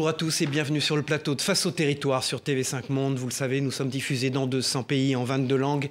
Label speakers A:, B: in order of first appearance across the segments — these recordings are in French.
A: Bonjour à tous et bienvenue sur le plateau de Face au territoire sur TV5 Monde. Vous le savez, nous sommes diffusés dans 200 pays en 22 langues.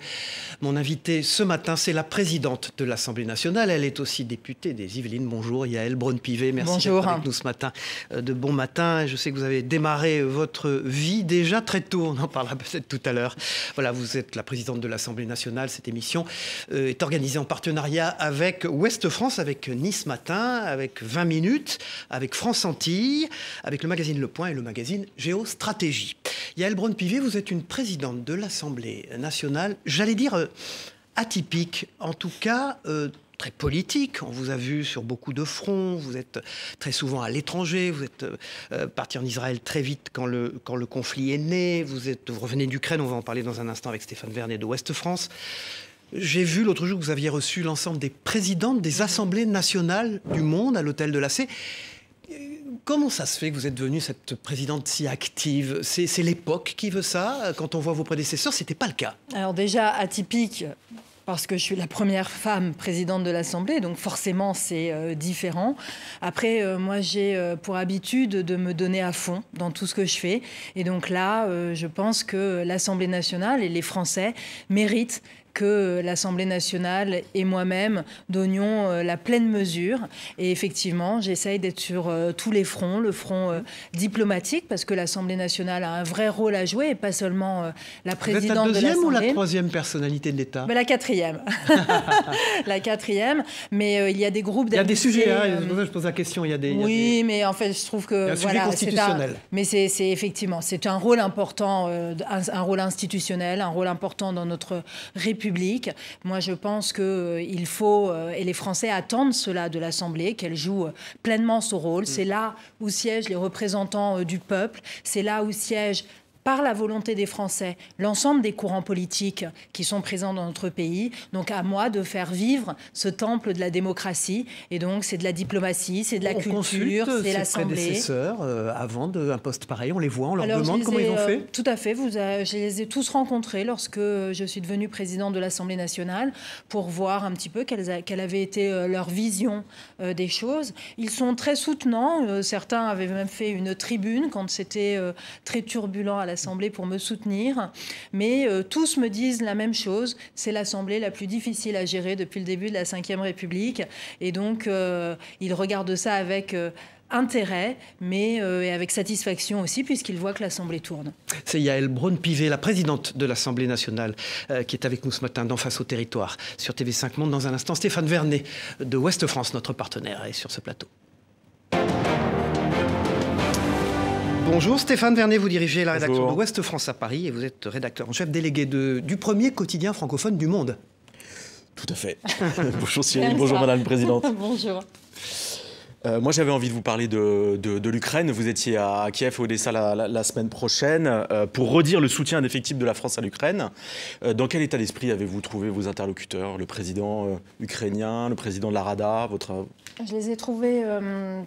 A: Mon invitée ce matin, c'est la présidente de l'Assemblée nationale. Elle est aussi députée des Yvelines. Bonjour Yaël Braun-Pivet. Merci d'être avec nous ce matin. De bon matin. Je sais que vous avez démarré votre vie déjà très tôt. On en parlera peut-être tout à l'heure. Voilà, vous êtes la présidente de l'Assemblée nationale. Cette émission est organisée en partenariat avec Ouest France, avec Nice Matin, avec 20 minutes, avec France Antilles, avec le magazine Le Point et le magazine Géostratégie. Yaël Braun-Pivet, vous êtes une présidente de l'Assemblée nationale, j'allais dire atypique, en tout cas très politique. On vous a vu sur beaucoup de fronts, vous êtes très souvent à l'étranger, vous êtes parti en Israël très vite quand le conflit est né, vous revenez d'Ukraine, on va en parler dans un instant avec Stéphane Vernet de Ouest France. J'ai vu l'autre jour que vous aviez reçu l'ensemble des présidentes des assemblées nationales du monde à l'hôtel de la C. Comment ça se fait que vous êtes devenue cette présidente si active? C'est l'époque qui veut ça? Quand on voit vos prédécesseurs, ce n'était pas le cas.
B: Alors déjà, atypique, parce que je suis la première femme présidente de l'Assemblée, donc forcément c'est différent. Après, moi j'ai pour habitude de me donner à fond dans tout ce que je fais. Et donc là, je pense que l'Assemblée nationale et les Français méritent que l'Assemblée nationale et moi-même donnions la pleine mesure. Et effectivement, j'essaye d'être sur tous les fronts, le front diplomatique, parce que l'Assemblée nationale a un vrai rôle à jouer, et pas seulement la présidente de l'Assemblée.
A: Vous êtes la deuxième ou la troisième personnalité de l'État?
B: La quatrième. La quatrième. Mais il y a des groupes
A: d'amitié. Il y a des sujets, je pose la question.
B: Mais en fait, je trouve que...
A: Il y a un sujet constitutionnel.
B: Mais c'est effectivement, c'est un rôle important, un rôle institutionnel, un rôle important dans notre République. Moi, je pense qu'il faut, et les Français attendent cela de l'Assemblée, qu'elle joue pleinement son rôle. C'est là où siègent les représentants du peuple, c'est là où siègent, par la volonté des Français, l'ensemble des courants politiques qui sont présents dans notre pays. Donc à moi de faire vivre ce temple de la démocratie. Et donc c'est de la diplomatie, c'est de la culture, c'est l'Assemblée.
A: Prédécesseurs avant un poste pareil, on les voit, on leur demande comment ils ont fait?
B: Tout à fait, je les ai tous rencontrés lorsque je suis devenue présidente de l'Assemblée nationale pour voir un petit peu quelle avait été leur vision des choses. Ils sont très soutenants, certains avaient même fait une tribune quand c'était très turbulent à l'Assemblée pour me soutenir, mais tous me disent la même chose, c'est l'Assemblée la plus difficile à gérer depuis le début de la Ve République, et donc ils regardent ça avec intérêt, mais et avec satisfaction aussi, puisqu'ils voient que l'Assemblée tourne.
A: C'est Yaël Braun-Pivet, la présidente de l'Assemblée nationale, qui est avec nous ce matin dans Face au territoire sur TV5 Monde. Dans un instant, Stéphane Vernet de Ouest France, notre partenaire, est sur ce plateau. Bonjour Stéphane Vernet, vous dirigez la rédaction de Ouest France à Paris et vous êtes rédacteur en chef délégué du premier quotidien francophone du monde.
C: Tout à fait. Bonjour Cyril, bonjour Madame la Présidente.
B: Bonjour.
C: Moi, j'avais envie de vous parler de l'Ukraine. Vous étiez à Kiev et Odessa la semaine prochaine pour redire le soutien indéfectible de la France à l'Ukraine. Dans quel état d'esprit avez-vous trouvé vos interlocuteurs, le président ukrainien, le président de la Rada,
B: Je les ai trouvés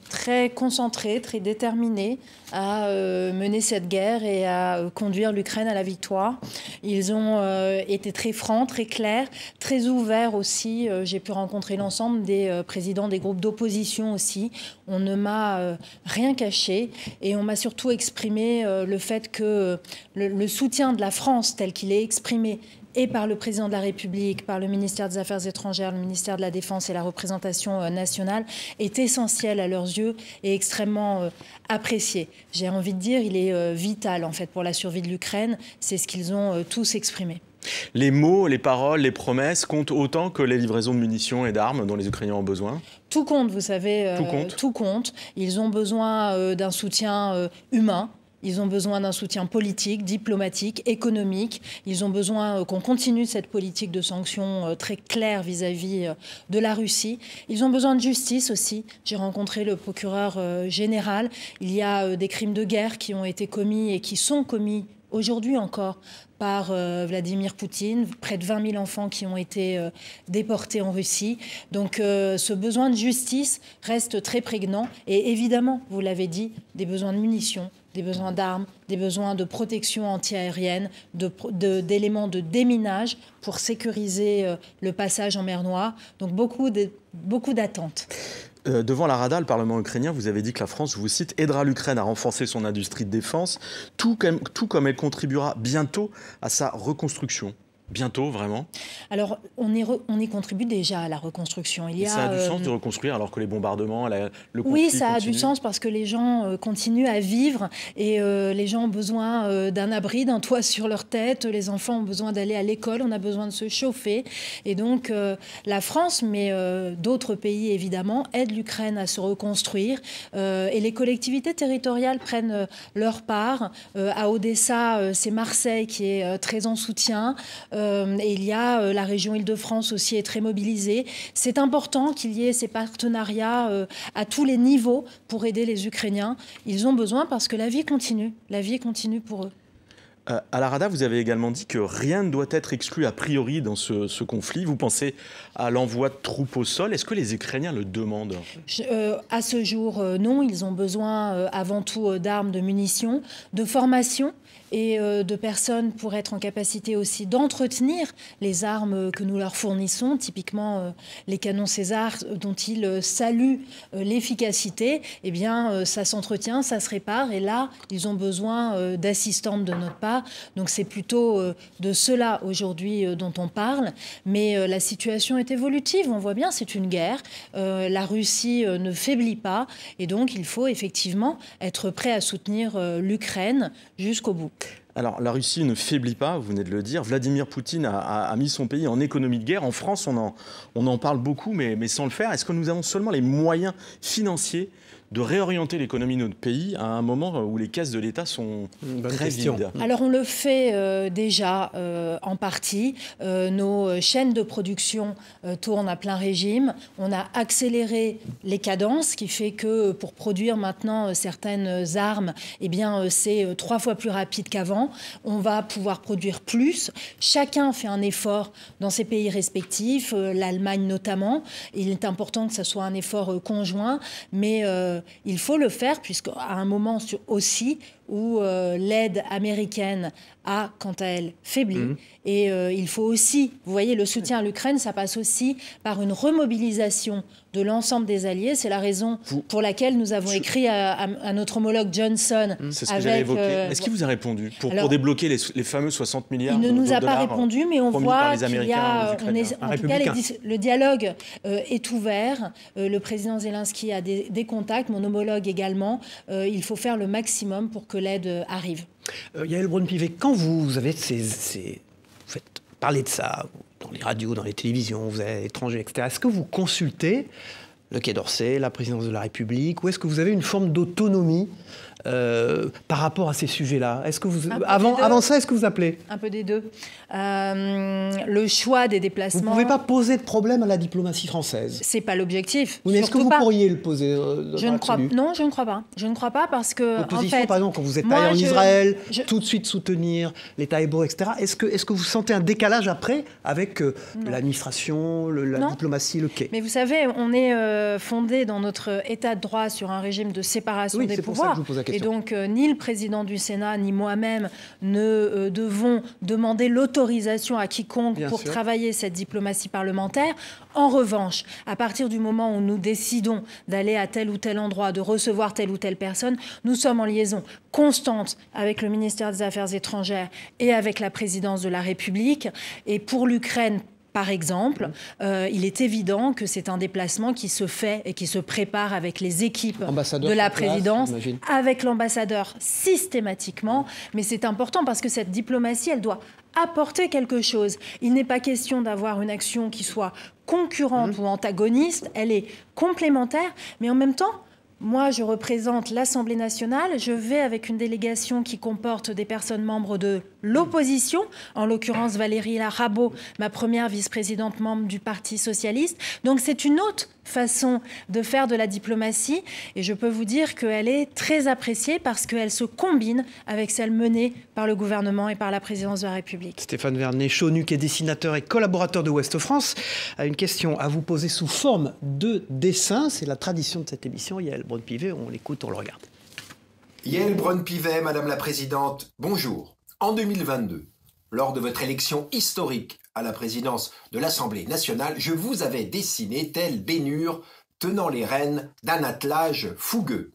B: très concentrés, très déterminés à mener cette guerre et à conduire l'Ukraine à la victoire. Ils ont été très francs, très clairs, très ouverts aussi. J'ai pu rencontrer l'ensemble des présidents des groupes d'opposition aussi. On ne m'a rien caché et on m'a surtout exprimé le fait que le soutien de la France tel qu'il est exprimé et par le président de la République, par le ministère des Affaires étrangères, le ministère de la Défense et la représentation nationale, est essentiel à leurs yeux et extrêmement apprécié. J'ai envie de dire, il est vital en fait pour la survie de l'Ukraine. C'est ce qu'ils ont tous exprimé.
C: Les mots, les paroles, les promesses comptent autant que les livraisons de munitions et d'armes dont les Ukrainiens ont besoin?
B: Tout compte, vous savez. Tout compte. Ils ont besoin d'un soutien humain. Ils ont besoin d'un soutien politique, diplomatique, économique. Ils ont besoin qu'on continue cette politique de sanctions très claire vis-à-vis de la Russie. Ils ont besoin de justice aussi. J'ai rencontré le procureur général. Il y a des crimes de guerre qui ont été commis et qui sont commis aujourd'hui encore par Vladimir Poutine, près de 20 000 enfants qui ont été déportés en Russie. Donc ce besoin de justice reste très prégnant. Et évidemment, vous l'avez dit, des besoins de munitions, des besoins d'armes, des besoins de protection antiaérienne, d'éléments de déminage pour sécuriser le passage en mer Noire. Donc beaucoup d'attentes.
C: Devant la Rada, le Parlement ukrainien, vous avez dit que la France, je vous cite, aidera l'Ukraine à renforcer son industrie de défense, tout comme elle contribuera bientôt à sa reconstruction. Bientôt, vraiment?
B: Alors, on y contribue déjà à la reconstruction.
C: Ça a du sens de reconstruire alors que les bombardements, le conflit
B: Oui, ça
C: continue.
B: a du sens parce que les gens continuent à vivre et les gens ont besoin d'un abri, d'un toit sur leur tête. Les enfants ont besoin d'aller à l'école, on a besoin de se chauffer. Et donc, la France, mais d'autres pays évidemment, aident l'Ukraine à se reconstruire. Et les collectivités territoriales prennent leur part. À Odessa, c'est Marseille qui est très en soutien. Et il y a la région Île-de-France aussi est très mobilisée. C'est important qu'il y ait ces partenariats à tous les niveaux pour aider les Ukrainiens. Ils ont besoin parce que la vie continue. La vie continue pour eux.
C: À la Rada, vous avez également dit que rien ne doit être exclu a priori dans ce conflit. Vous pensez à l'envoi de troupes au sol. Est-ce que les Ukrainiens le demandent?
B: À ce jour, non. Ils ont besoin avant tout d'armes, de munitions, de formation et de personnes pour être en capacité aussi d'entretenir les armes que nous leur fournissons, typiquement les canons César dont ils saluent l'efficacité. Eh bien, ça s'entretient, ça se répare et là, ils ont besoin d'assistantes de notre part. Donc c'est plutôt de cela aujourd'hui dont on parle. Mais la situation est évolutive, on voit bien, c'est une guerre. La Russie ne faiblit pas et donc il faut effectivement être prêt à soutenir l'Ukraine jusqu'au bout.
C: Alors, la Russie ne faiblit pas, vous venez de le dire. Vladimir Poutine a mis son pays en économie de guerre. En France, on en parle beaucoup, mais sans le faire. Est-ce que nous avons seulement les moyens financiers de réorienter l'économie de notre pays à un moment où les caisses de l'État sont très vides?
B: Alors on le fait déjà en partie. Nos chaînes de production tournent à plein régime. On a accéléré les cadences, ce qui fait que pour produire maintenant certaines armes, eh bien, c'est 3 fois plus rapide qu'avant. On va pouvoir produire plus. Chacun fait un effort dans ses pays respectifs, l'Allemagne notamment. Il est important que ce soit un effort conjoint, mais il faut le faire puisqu'à un moment aussi où l'aide américaine a, quant à elle, faibli. Et il faut aussi, vous voyez, le soutien à l'Ukraine, ça passe aussi par une remobilisation de l'ensemble des alliés. C'est la raison pour laquelle nous avons écrit à notre homologue Johnson.
C: C'est ce que j'avais évoqué. Est-ce qu'il vous a répondu pour débloquer les fameux 60 milliards de dollars?
B: Il ne nous a pas répondu, mais on voit qu'il y a... en tout cas, le dialogue est ouvert. Le président Zelensky a des contacts, mon homologue également. Il faut faire le maximum pour que l'aide arrive.
A: Yaël Braun-Pivet, quand vous avez vous faites parler de ça dans les radios, dans les télévisions, vous êtes à l'étranger, etc., est-ce que vous consultez le Quai d'Orsay, la présidence de la République, ou est-ce que vous avez une forme d'autonomie par rapport à ces sujets-là? Est-ce que vous, avant ça, est-ce que vous appelez?
B: Un peu des deux. Le choix des déplacements...
A: Vous ne pouvez pas poser de problème à la diplomatie française?
B: C'est pas l'objectif.
A: Oui, mais est-ce que vous pourriez le poser
B: Non, je ne crois pas. Je ne crois pas parce que...
A: L'opposition, par exemple, quand vous êtes allé en Israël, tout de suite soutenir l'État hébreu, etc. Est-ce que vous sentez un décalage après avec l'administration, la diplomatie, le Quai?
B: Mais vous savez, on est fondé dans notre État de droit sur un régime de séparation des pouvoirs.
A: Ça que je vous pose la question.
B: Et donc, ni le président du Sénat, ni moi-même ne devons demander l'autorisation à quiconque pour travailler cette diplomatie parlementaire. En revanche, à partir du moment où nous décidons d'aller à tel ou tel endroit, de recevoir telle ou telle personne, nous sommes en liaison constante avec le ministère des Affaires étrangères et avec la présidence de la République. Et pour l'Ukraine, par exemple, il est évident que c'est un déplacement qui se fait et qui se prépare avec les équipes de la présidence, avec l'ambassadeur systématiquement. Mais c'est important parce que cette diplomatie, elle doit apporter quelque chose. Il n'est pas question d'avoir une action qui soit concurrente ou antagoniste. Elle est complémentaire, mais en même temps, moi, je représente l'Assemblée nationale. Je vais avec une délégation qui comporte des personnes membres de l'opposition, en l'occurrence Valérie Rabault, ma première vice-présidente membre du Parti socialiste. Donc c'est une autre façon de faire de la diplomatie et je peux vous dire qu'elle est très appréciée parce qu'elle se combine avec celle menée par le gouvernement et par la présidence de la République.
A: Stéphane Vernet, Chaunuc est dessinateur et collaborateur de Ouest France, a une question à vous poser sous forme de dessin. C'est la tradition de cette émission. Yaël Braun-Pivet, on l'écoute, on le regarde.
D: Yaël Braun-Pivet, Madame la Présidente, bonjour. En 2022, lors de votre élection historique à la présidence de l'Assemblée nationale, je vous avais dessiné, tel Bénur, tenant les rênes d'un attelage fougueux.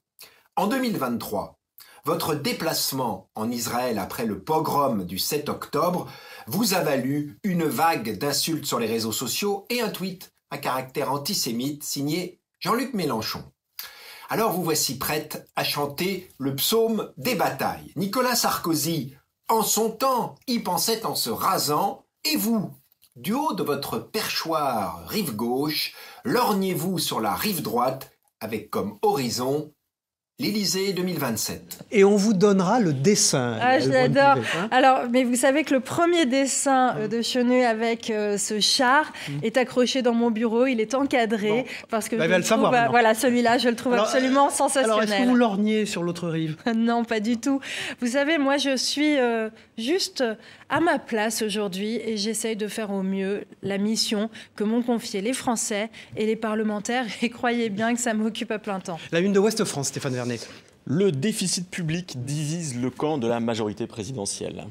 D: En 2023, votre déplacement en Israël après le pogrom du 7 octobre vous a valu une vague d'insultes sur les réseaux sociaux et un tweet à caractère antisémite signé Jean-Luc Mélenchon. Alors vous voici prête à chanter le psaume des batailles. Nicolas Sarkozy, en son temps, y pensait en se rasant, et vous, du haut de votre perchoir rive gauche, lorgnez-vous sur la rive droite avec comme horizon l'Élysée 2027.
A: Et on vous donnera le dessin.
B: Ah, je l'adore. Alors, mais vous savez que le premier dessin de Chenu avec ce char est accroché dans mon bureau. Il est encadré parce que voilà, celui-là, je le trouve absolument sensationnel.
A: Alors, est-ce que vous lorgnez sur l'autre rive?
B: Non, pas du tout. Vous savez, moi, je suis juste à ma place aujourd'hui et j'essaye de faire au mieux la mission que m'ont confiée les Français et les parlementaires. Et croyez bien que ça m'occupe à plein temps.
A: La une de Ouest France, Stéphane Vernet.
C: Le déficit public divise le camp de la majorité présidentielle.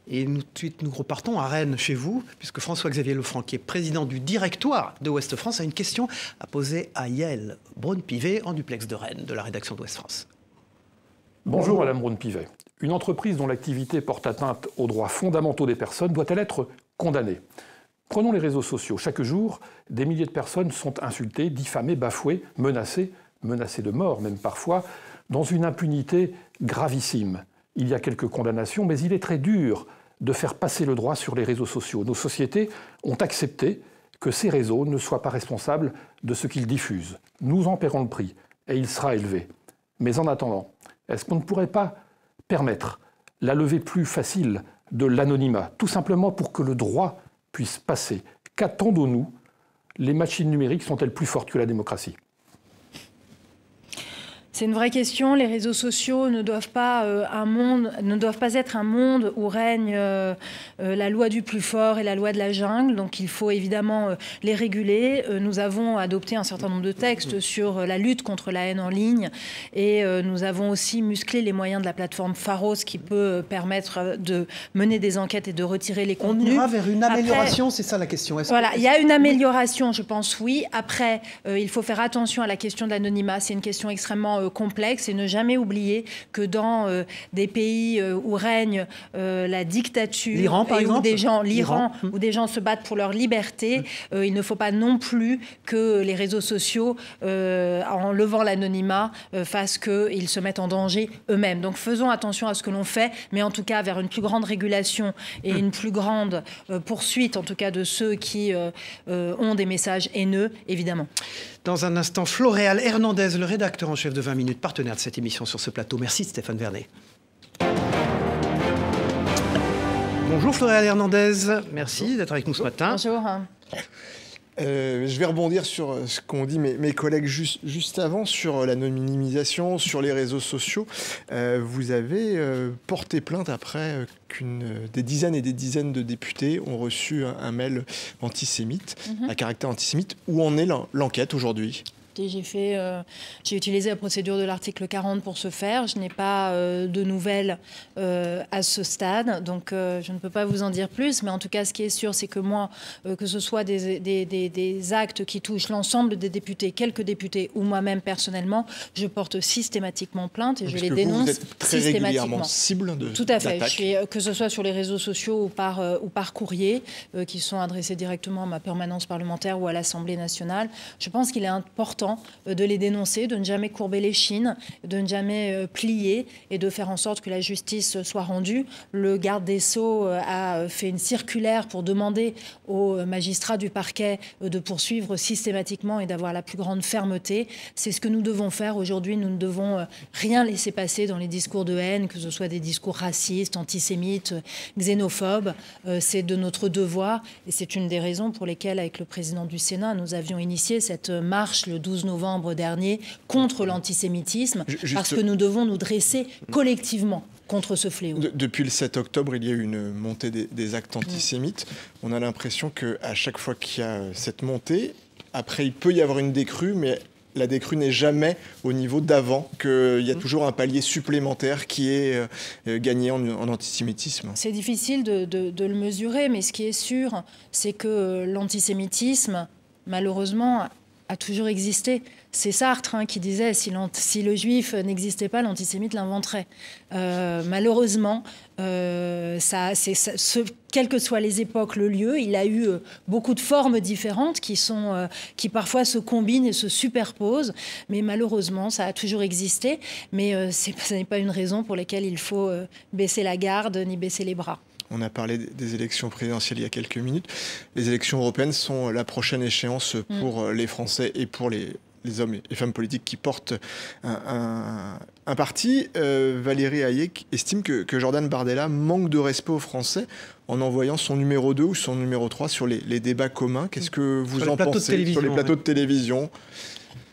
A: Et nous repartons à Rennes, chez vous, puisque François-Xavier Lefranc, qui est président du directoire de Ouest France, a une question à poser à Yael Braun-Pivet, en duplex de Rennes, de la rédaction d'Ouest France.
E: Bonjour Madame Braun-Pivet. Une entreprise dont l'activité porte atteinte aux droits fondamentaux des personnes doit-elle être condamnée? Prenons les réseaux sociaux. Chaque jour, des milliers de personnes sont insultées, diffamées, bafouées, menacées de mort même parfois, dans une impunité gravissime. Il y a quelques condamnations, mais il est très dur de faire passer le droit sur les réseaux sociaux. Nos sociétés ont accepté que ces réseaux ne soient pas responsables de ce qu'ils diffusent. Nous en paierons le prix, et il sera élevé. Mais en attendant, est-ce qu'on ne pourrait pas permettre la levée plus facile de l'anonymat, tout simplement pour que le droit puisse passer? Qu'attendons-nous? Les machines numériques sont-elles plus fortes que la démocratie?
B: C'est une vraie question. Les réseaux sociaux ne doivent pas être un monde où règne la loi du plus fort et la loi de la jungle. Donc il faut évidemment les réguler. Nous avons adopté un certain nombre de textes sur la lutte contre la haine en ligne et nous avons aussi musclé les moyens de la plateforme Pharos qui peut permettre de mener des enquêtes et de retirer les contenus.
A: On ira vers une amélioration, c'est ça la question.
B: Voilà, il y a une amélioration, je pense, oui. Après, il faut faire attention à la question de l'anonymat. C'est une question extrêmement complexe et ne jamais oublier que dans des pays où règne la dictature,
A: l'Iran par exemple,
B: où des gens se battent pour leur liberté, il ne faut pas non plus que les réseaux sociaux, en levant l'anonymat, fassent qu'ils se mettent en danger eux-mêmes. Donc faisons attention à ce que l'on fait, mais en tout cas vers une plus grande régulation et une plus grande poursuite, en tout cas de ceux qui ont des messages haineux, évidemment.
A: Dans un instant, Floréal Hernandez, le rédacteur en chef de 20 minutes, partenaire de cette émission sur ce plateau. Merci Stéphane Vernet. Bonjour Floréal Hernandez, merci d'être avec nous ce matin.
B: Bonjour.
F: Je vais rebondir sur ce qu'ont dit mes collègues juste avant, sur l'anonymisation, sur les réseaux sociaux. Vous avez porté plainte après des dizaines et des dizaines de députés ont reçu un mail antisémite, à caractère antisémite. Où en est l'enquête aujourd'hui ?
B: J'ai utilisé la procédure de l'article 40 pour ce faire. Je n'ai pas de nouvelles à ce stade, donc je ne peux pas vous en dire plus. Mais en tout cas, ce qui est sûr, c'est que moi, que ce soit des actes qui touchent l'ensemble des députés, quelques députés ou moi-même personnellement, je porte systématiquement plainte et je les dénonce
F: vous êtes très
B: systématiquement.
F: Régulièrement cible de
B: Tout à fait.
F: d'attaque.
B: Que ce soit sur les réseaux sociaux ou par courrier, qui sont adressés directement à ma permanence parlementaire ou à l'Assemblée nationale. Je pense qu'il est important de les dénoncer, de ne jamais courber l'échine, de ne jamais plier et de faire en sorte que la justice soit rendue. Le garde des Sceaux a fait une circulaire pour demander aux magistrats du parquet de poursuivre systématiquement et d'avoir la plus grande fermeté. C'est ce que nous devons faire aujourd'hui. Nous ne devons rien laisser passer dans les discours de haine, que ce soit des discours racistes, antisémites, xénophobes. C'est de notre devoir et c'est une des raisons pour lesquelles, avec le président du Sénat, nous avions initié cette marche le 12 novembre dernier contre l'antisémitisme, parce que nous devons nous dresser collectivement contre ce fléau.
F: Depuis le 7 octobre, il y a eu une montée des actes antisémites. On a l'impression qu'à chaque fois qu'il y a cette montée, après il peut y avoir une décrue, mais la décrue n'est jamais au niveau d'avant, qu'il y a toujours un palier supplémentaire qui est gagné en antisémitisme.
B: C'est difficile de le mesurer, mais ce qui est sûr, c'est que l'antisémitisme, malheureusement, a toujours existé. C'est Sartre qui disait si le juif n'existait pas, l'antisémite l'inventerait. Malheureusement, quelles que soient les époques, le lieu, il a eu beaucoup de formes différentes qui parfois se combinent et se superposent. Mais malheureusement, ça a toujours existé. Mais ce n'est pas une raison pour laquelle il faut baisser la garde ni baisser les bras.
F: On a parlé des élections présidentielles il y a quelques minutes. Les élections européennes sont la prochaine échéance pour les Français et pour les hommes et femmes politiques qui portent un parti. Valérie Hayek estime que Jordan Bardella manque de respect aux Français en envoyant son numéro 2 ou son numéro 3 sur les débats communs. Qu'est-ce que vous en pensez sur les plateaux de télévision ?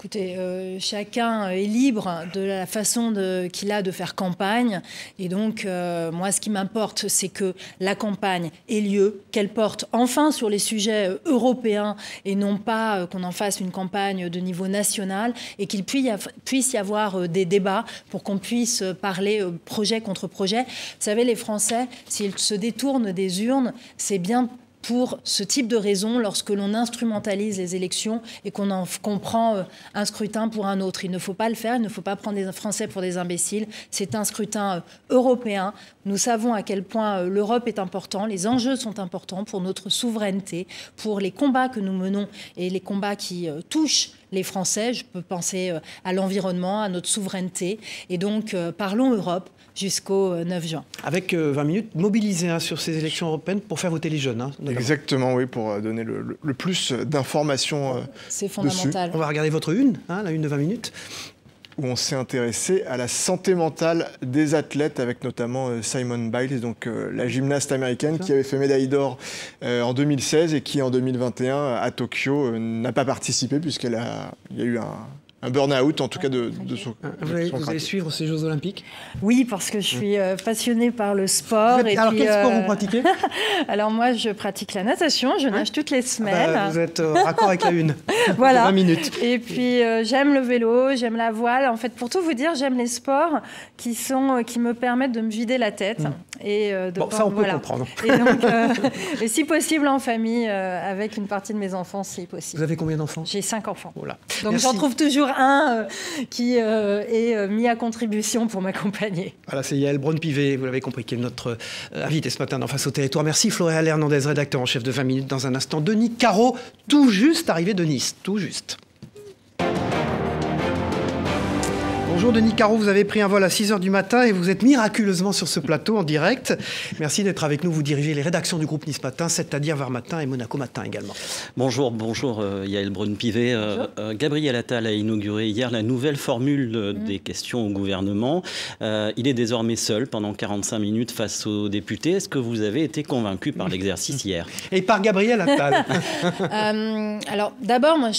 B: Écoutez, chacun est libre de la façon qu'il a de faire campagne. Et donc, moi, ce qui m'importe, c'est que la campagne ait lieu, qu'elle porte enfin sur les sujets européens et non pas qu'on en fasse une campagne de niveau national et qu'il puisse y avoir des débats pour qu'on puisse parler projet contre projet. Vous savez, les Français, s'ils se détournent des urnes, c'est bien pour ce type de raison lorsque l'on instrumentalise les élections et qu'on prend un scrutin pour un autre. Il ne faut pas le faire, il ne faut pas prendre les Français pour des imbéciles. C'est un scrutin européen. Nous savons à quel point l'Europe est important, les enjeux sont importants pour notre souveraineté, pour les combats que nous menons et les combats qui touchent les Français. Je peux penser à l'environnement, à notre souveraineté. Et donc, parlons Europe jusqu'au 9 juin.
A: Avec 20 minutes, mobilisez sur ces élections européennes pour faire voter les jeunes.
F: Exactement, oui, pour donner le plus d'informations.
B: C'est fondamental.
F: Dessus.
A: On va regarder votre une, la une de 20 minutes.
F: Où on s'est intéressé à la santé mentale des athlètes, avec notamment Simone Biles, donc la gymnaste américaine qui avait fait médaille d'or en 2016 et qui en 2021 à Tokyo n'a pas participé puisqu'il y a eu un burn-out, en tout cas, de son
A: Vous allez suivre ces Jeux Olympiques ?
B: Oui, parce que je suis passionnée par le sport.
A: Alors, quel sport vous pratiquez ?
B: Alors, moi, je pratique la natation. Je nage toutes les semaines.
A: Vous êtes raccord avec la une.
B: Voilà.
A: 20 minutes.
B: Et puis, j'aime le vélo, j'aime la voile. En fait, pour tout vous dire, j'aime les sports qui me permettent de me vider la tête. Et
A: ça, on peut comprendre.
B: Et donc, et si possible, en famille, avec une partie de mes enfants, si possible.
A: Vous avez combien d'enfants ?
B: J'ai 5 enfants.
A: Voilà.
B: Donc, j'en trouve toujours un qui est mis à contribution pour m'accompagner.
A: Voilà, c'est Yael Braun-Pivet, vous l'avez compris, qui est notre invité ce matin dans Face au territoire. Merci Floréal Hernandez, rédacteur en chef de 20 minutes. Dans un instant, Denis Caro, tout juste arrivé de Nice, tout juste. Bonjour Denis Caro, vous avez pris un vol à 6h du matin et vous êtes miraculeusement sur ce plateau en direct. Merci d'être avec nous. Vous dirigez les rédactions du groupe Nice Matin, c'est-à-dire Var Matin et Monaco Matin également.
G: Bonjour Yael Braun-Pivet. Gabriel Attal a inauguré hier la nouvelle formule des questions au gouvernement. Il est désormais seul pendant 45 minutes face aux députés. Est-ce que vous avez été convaincu par l'exercice hier ?
A: Et par Gabriel Attal.
B: Alors d'abord, moi,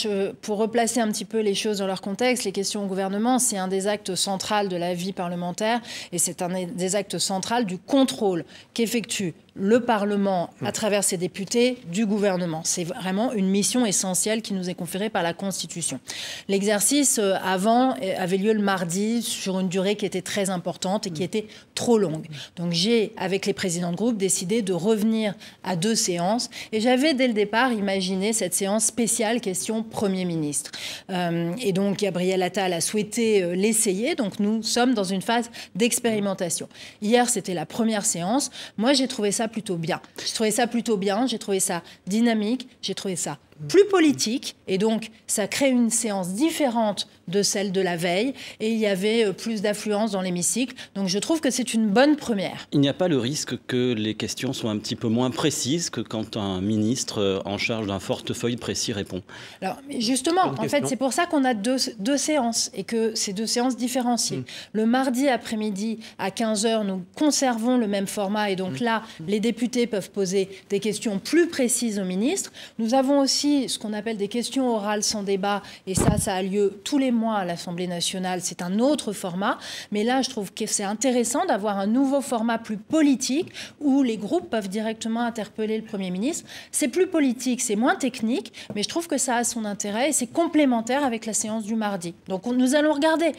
B: pour replacer un petit peu les choses dans leur contexte, les questions au gouvernement, c'est un des actes central de la vie parlementaire et c'est un des actes centraux du contrôle qu'effectue le Parlement, à travers ses députés, du gouvernement. C'est vraiment une mission essentielle qui nous est conférée par la Constitution. L'exercice avant avait lieu le mardi sur une durée qui était très importante et qui était trop longue. Donc j'ai, avec les présidents de groupe, décidé de revenir à 2 séances et j'avais dès le départ imaginé cette séance spéciale question Premier ministre. Et donc Gabriel Attal a souhaité l'essayer, donc nous sommes dans une phase d'expérimentation. Hier, c'était la première séance. Moi, j'ai trouvé ça plutôt bien. J'ai trouvé ça plutôt bien, j'ai trouvé ça dynamique, j'ai trouvé ça plus politique et donc ça crée une séance différente de celle de la veille et il y avait plus d'affluence dans l'hémicycle. Donc je trouve que c'est une bonne première.
G: Il n'y a pas le risque que les questions soient un petit peu moins précises que quand un ministre en charge d'un portefeuille précis répond ?
B: Alors justement, en fait, c'est pour ça qu'on a deux séances et que c'est 2 séances différenciées. Le mardi après-midi à 15h, nous conservons le même format et donc là, les députés peuvent poser des questions plus précises au ministre. Nous avons aussi ce qu'on appelle des questions orales sans débat, et ça a lieu tous les mois à l'Assemblée nationale. C'est un autre format, mais là, je trouve que c'est intéressant d'avoir un nouveau format plus politique où les groupes peuvent directement interpeller le Premier ministre. C'est plus politique, c'est moins technique, mais je trouve que ça a son intérêt et c'est complémentaire avec la séance du mardi. Donc, nous allons regarder.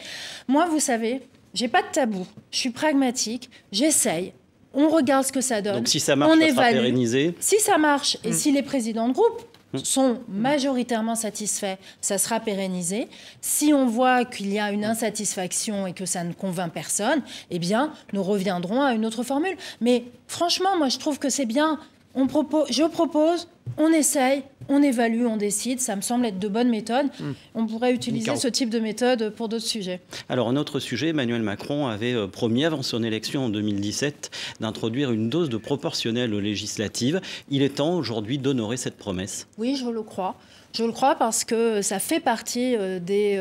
B: Moi, vous savez, j'ai pas de tabou, je suis pragmatique, j'essaye. On regarde ce que ça donne.
G: Donc si ça marche, ça sera pérennisé.
B: Si ça marche et si les présidents de groupe sont majoritairement satisfaits, ça sera pérennisé. Si on voit qu'il y a une insatisfaction et que ça ne convainc personne, eh bien, nous reviendrons à une autre formule. Mais franchement, moi, je trouve que c'est bien. Je propose, on essaye, on évalue, on décide. Ça me semble être de bonnes méthodes. On pourrait utiliser ce type de méthode pour d'autres sujets.
G: Alors, un autre sujet, Emmanuel Macron avait promis avant son élection en 2017 d'introduire une dose de proportionnelle aux législatives. Il est temps aujourd'hui d'honorer cette promesse.
B: Oui, je le crois. Je le crois parce que ça fait partie des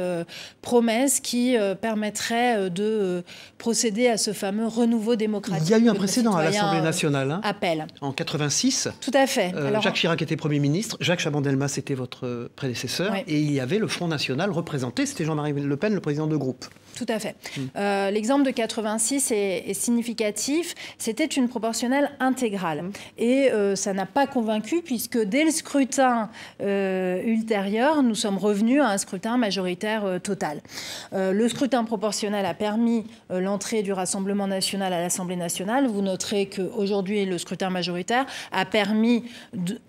B: promesses qui permettraient de procéder à ce fameux renouveau démocratique.
A: Il y a eu un précédent à l'Assemblée nationale.
B: Appel.
A: En 86.
B: Tout à fait.
A: Jacques Chirac était Premier ministre, Jacques Chaban-Delmas était votre prédécesseur, et il y avait le Front National représenté, c'était Jean-Marie Le Pen, le président de groupe.
B: Tout à fait. L'exemple de 86 est significatif. C'était une proportionnelle intégrale. Et ça n'a pas convaincu puisque dès le scrutin ultérieur, nous sommes revenus à un scrutin majoritaire total. Le scrutin proportionnel a permis l'entrée du Rassemblement national à l'Assemblée nationale. Vous noterez qu'aujourd'hui, le scrutin majoritaire a permis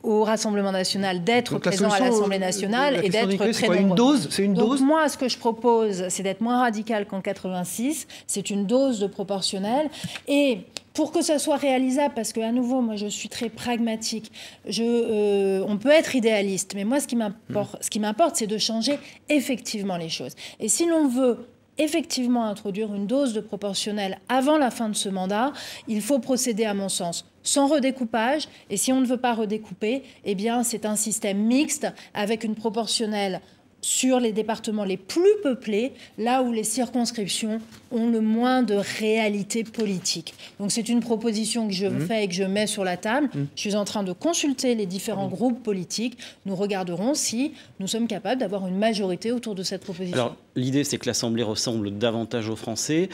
B: au Rassemblement national d'être présent à l'Assemblée nationale et d'être très nombreux.
A: C'est une dose.
B: Donc moi, ce que je propose, c'est d'être moins radical qu'en 86. C'est une dose de proportionnelle. Et pour que ça soit réalisable, parce qu'à nouveau, moi, je suis très pragmatique, on peut être idéaliste, mais moi, ce qui m'importe, c'est de changer effectivement les choses. Et si l'on veut effectivement introduire une dose de proportionnelle avant la fin de ce mandat, il faut procéder, à mon sens, sans redécoupage. Et si on ne veut pas redécouper, eh bien, c'est un système mixte avec une proportionnelle sur les départements les plus peuplés, là où les circonscriptions ont le moins de réalité politique. Donc c'est une proposition que je fais et que je mets sur la table. Je suis en train de consulter les différents groupes politiques. Nous regarderons si nous sommes capables d'avoir une majorité autour de cette proposition.
G: Alors, l'idée, c'est que l'Assemblée ressemble davantage aux Français.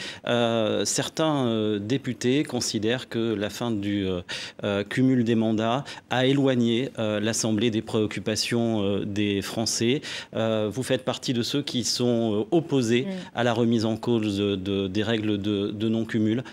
G: Certains députés considèrent que la fin du cumul des mandats a éloigné l'Assemblée des préoccupations des Français. Vous faites partie de ceux qui sont opposés à la remise en cause des règles de non-cumul.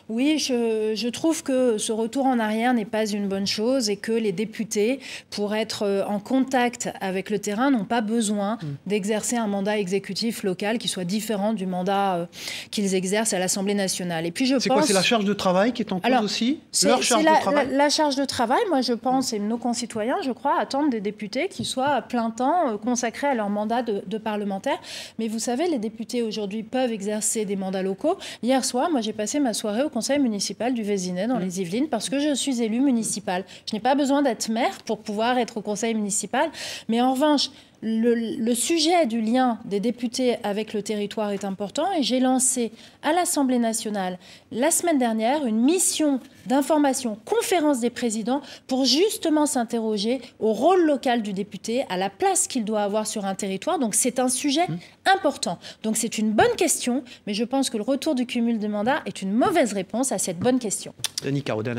B: Oui, je trouve que ce retour en arrière n'est pas une bonne chose et que les députés, pour être en contact avec le terrain, n'ont pas besoin d'exercer un mandat exécutif local qui soit différent du mandat qu'ils exercent à l'Assemblée nationale. Et puis je pense...
A: C'est quoi, c'est la charge de travail qui est en cause aussi?
B: Leur charge de travail. La charge de travail, moi je pense, et nos concitoyens, je crois, attendent des députés qui soient à plein temps consacrés à leur mandat de parlementaire. Mais vous savez, les députés aujourd'hui peuvent exercer des mandats locaux. Hier soir, moi j'ai passé ma soirée au conseil municipal du Vésinet dans les Yvelines parce que je suis élue municipale. Je n'ai pas besoin d'être maire pour pouvoir être au conseil municipal. Mais en revanche, le sujet du lien des députés avec le territoire est important et j'ai lancé à l'Assemblée nationale la semaine dernière une mission d'information, conférence des présidents, pour justement s'interroger au rôle local du député, à la place qu'il doit avoir sur un territoire. Donc c'est un sujet important. Donc c'est une bonne question, mais je pense que le retour du cumul de mandats est une mauvaise réponse à cette bonne question.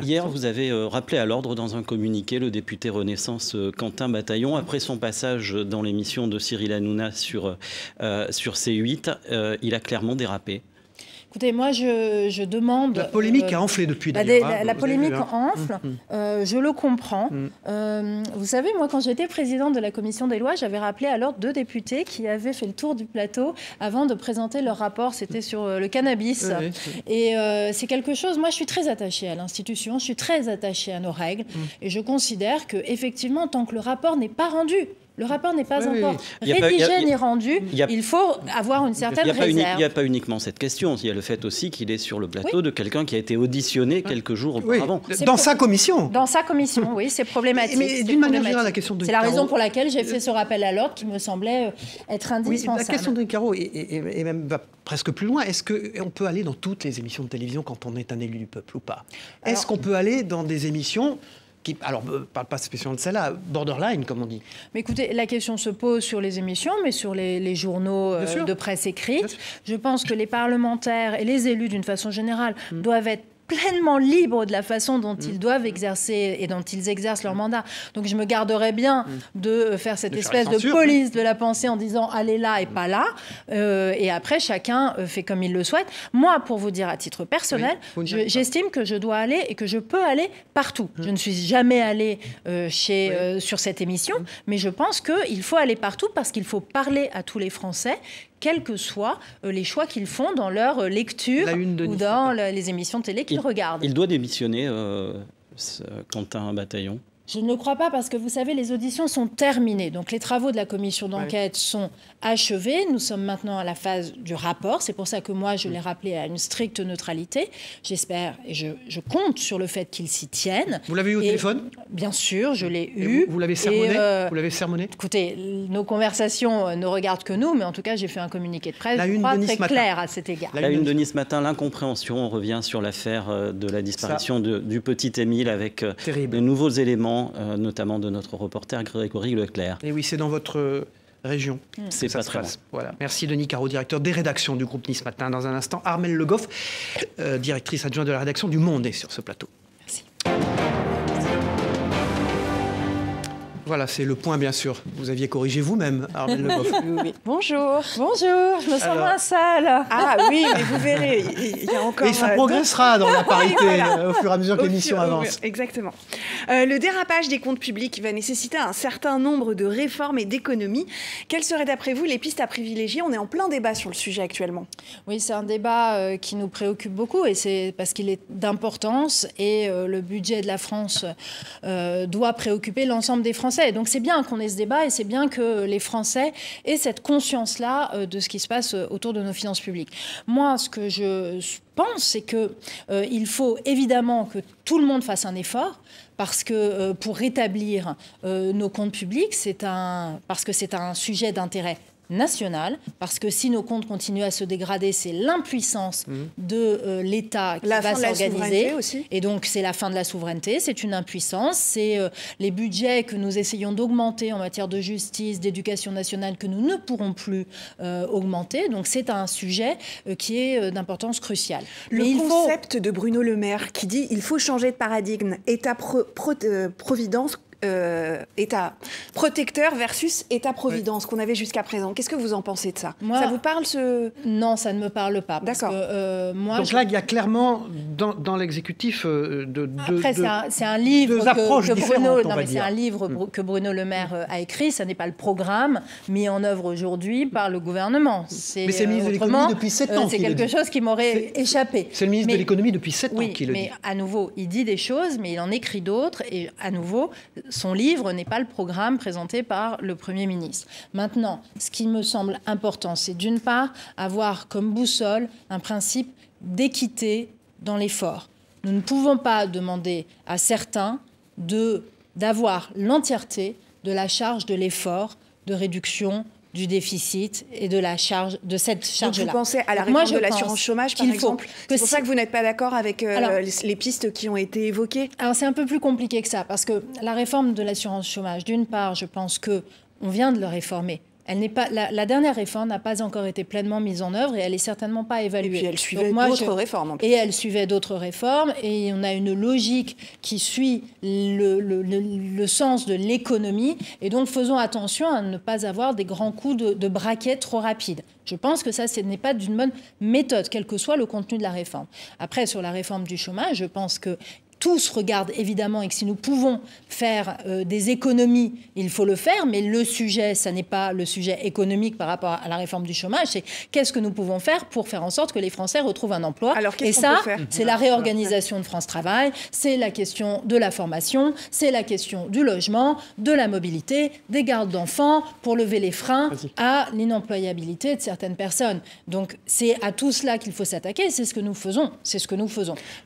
G: Hier, vous avez rappelé à l'ordre dans un communiqué le député Renaissance Quentin Bataillon, après son passage dans l'émission de Cyril Hanouna sur C8, il a clairement dérapé.
B: Écoutez, moi, je demande...
A: La polémique a enflé depuis, d'ailleurs.
B: La polémique enfle, je le comprends. Vous savez, moi, quand j'étais présidente de la commission des lois, j'avais rappelé alors 2 députés qui avaient fait le tour du plateau avant de présenter leur rapport. C'était sur le cannabis. Et c'est quelque chose... Moi, je suis très attachée à l'institution, je suis très attachée à nos règles. Et je considère qu'effectivement, tant que le rapport n'est pas rendu... Le rapport n'est pas encore rédigé ni rendu. Il faut avoir une certaine réserve.
G: Il n'y a pas uniquement cette question. Il y a le fait aussi qu'il est sur le plateau de quelqu'un qui a été auditionné quelques jours auparavant.
A: Dans sa commission.
B: Dans sa commission, oui, c'est problématique.
A: Mais d'une manière générale, la question de
B: C'est la raison pour laquelle j'ai fait ce rappel à l'ordre qui me semblait être indispensable.
A: La question de Caro et même va presque plus loin. Est-ce qu'on peut aller dans toutes les émissions de télévision quand on est un élu du peuple ou pas? Est-ce qu'on peut aller dans des émissions alors, pas spécialement de celle-là, borderline, comme on dit.
B: Mais écoutez, la question se pose sur les émissions, mais sur les journaux de presse écrite. Je pense que les parlementaires et les élus, d'une façon générale, doivent être pleinement libres de la façon dont ils doivent exercer et dont ils exercent leur mandat. Donc je me garderais bien de faire cette espèce de police de la pensée en disant allez là et pas là. Et après, chacun fait comme il le souhaite. Moi, pour vous dire à titre personnel, j'estime que je dois aller et que je peux aller partout. Je ne suis jamais allée sur cette émission, mais je pense qu'il faut aller partout parce qu'il faut parler à tous les Français, quels que soient les choix qu'ils font dans leur lecture ou dans les émissions de télé qu'ils regardent.
G: Il doit démissionner, Quentin Bataillon?
B: Je ne le crois pas parce que, vous savez, les auditions sont terminées. Donc les travaux de la commission d'enquête sont achevés. Nous sommes maintenant à la phase du rapport. C'est pour ça que moi, je l'ai rappelé à une stricte neutralité. J'espère et je compte sur le fait qu'il s'y tienne.
A: Vous l'avez eu au téléphone?
B: Bien sûr, je l'ai eu.
A: Vous l'avez sermonné? Vous l'avez sermonné?
B: Écoutez, nos conversations ne regardent que nous, mais en tout cas, j'ai fait un communiqué de presse très clair à cet égard.
G: La une de Nice Matin, l'incompréhension. On revient sur l'affaire de la disparition du petit Émile avec de nouveaux éléments, notamment de notre reporter Grégory Leclerc.
A: Et oui, c'est dans votre région.
G: C'est pas très loin.
A: Voilà. Merci Denis Caro, directeur des rédactions du groupe Nice Matin. Dans un instant, Armelle Le Goff, directrice adjointe de la rédaction du Monde, est sur ce plateau.
B: Merci.
A: Voilà, c'est le point, bien sûr. Vous aviez corrigé vous-même, Armelle Le Goff.
H: Oui. Bonjour.
B: Bonjour, je me sens moins sale.
H: Ah oui, mais vous verrez, il y a encore...
A: Et ça progressera dans la parité au fur et à mesure que l'émission avance.
H: Exactement. Le dérapage des comptes publics va nécessiter un certain nombre de réformes et d'économies. Quelles seraient d'après vous les pistes à privilégier? On est en plein débat sur le sujet actuellement.
B: Oui, c'est un débat qui nous préoccupe beaucoup et c'est parce qu'il est d'importance et le budget de la France doit préoccuper l'ensemble des Français. Donc c'est bien qu'on ait ce débat et c'est bien que les Français aient cette conscience-là de ce qui se passe autour de nos finances publiques. Moi, ce que je pense, c'est qu'il faut évidemment que tout le monde fasse un effort, parce que pour rétablir nos comptes publics, parce que c'est un sujet d'intérêt national, parce que si nos comptes continuent à se dégrader, c'est l'impuissance de l'État qui va s'organiser. Et donc, c'est la fin de la souveraineté, c'est une impuissance, c'est les budgets que nous essayons d'augmenter en matière de justice, d'éducation nationale, que nous ne pourrons plus augmenter. Donc, c'est un sujet qui est d'importance cruciale.
H: Le concept de Bruno Le Maire qui dit il faut changer de paradigme, État-providence, État protecteur versus État-providence qu'on avait jusqu'à présent. Qu'est-ce que vous en pensez de ça? Ça vous parle
B: Non, ça ne me parle pas.
H: D'accord.
A: Donc là, il y a clairement dans l'exécutif
B: Après, c'est un livre que Bruno Le Maire a écrit. Ça n'est pas le programme mis en œuvre aujourd'hui par le gouvernement.
A: Mais c'est le ministre de l'économie depuis 7 ans.
B: C'est quelque chose qui m'aurait échappé.
A: C'est le ministre de l'économie depuis 7 ans qui le dit.
B: Mais à nouveau, il dit des choses, mais il en écrit d'autres. Et à nouveau, son livre n'est pas le programme présenté par le Premier ministre. Maintenant, ce qui me semble important, c'est d'une part avoir comme boussole un principe d'équité dans l'effort. Nous ne pouvons pas demander à certains d'avoir l'entièreté de la charge de l'effort de réduction du déficit et de la charge de cette charge-là.
H: Vous pensez à la réforme de l'assurance chômage, par exemple? C'est pour ça que vous n'êtes pas d'accord avec les pistes qui ont été évoquées?
B: Alors, c'est un peu plus compliqué que ça, parce que la réforme de l'assurance chômage, d'une part, je pense qu'on vient de le réformer. La dernière réforme n'a pas encore été pleinement mise en œuvre et elle n'est certainement pas évaluée.
H: Et puis elle suivait d'autres réformes. En plus.
B: Et elle suivait d'autres réformes et on a une logique qui suit le sens de l'économie. Et donc faisons attention à ne pas avoir des grands coups de braquet trop rapides. Je pense que ça, ce n'est pas d'une bonne méthode, quel que soit le contenu de la réforme. Après, sur la réforme du chômage, je pense que tous regardent évidemment et que si nous pouvons faire des économies, il faut le faire, mais le sujet, ça n'est pas le sujet économique par rapport à la réforme du chômage, c'est qu'est-ce que nous pouvons faire pour faire en sorte que les Français retrouvent un emploi.
H: Alors,
B: et ça, c'est la réorganisation de France Travail, c'est la question de la formation, c'est la question du logement, de la mobilité, des gardes d'enfants, pour lever les freins à l'inemployabilité de certaines personnes. Donc, c'est à tout cela qu'il faut s'attaquer, c'est ce que nous faisons.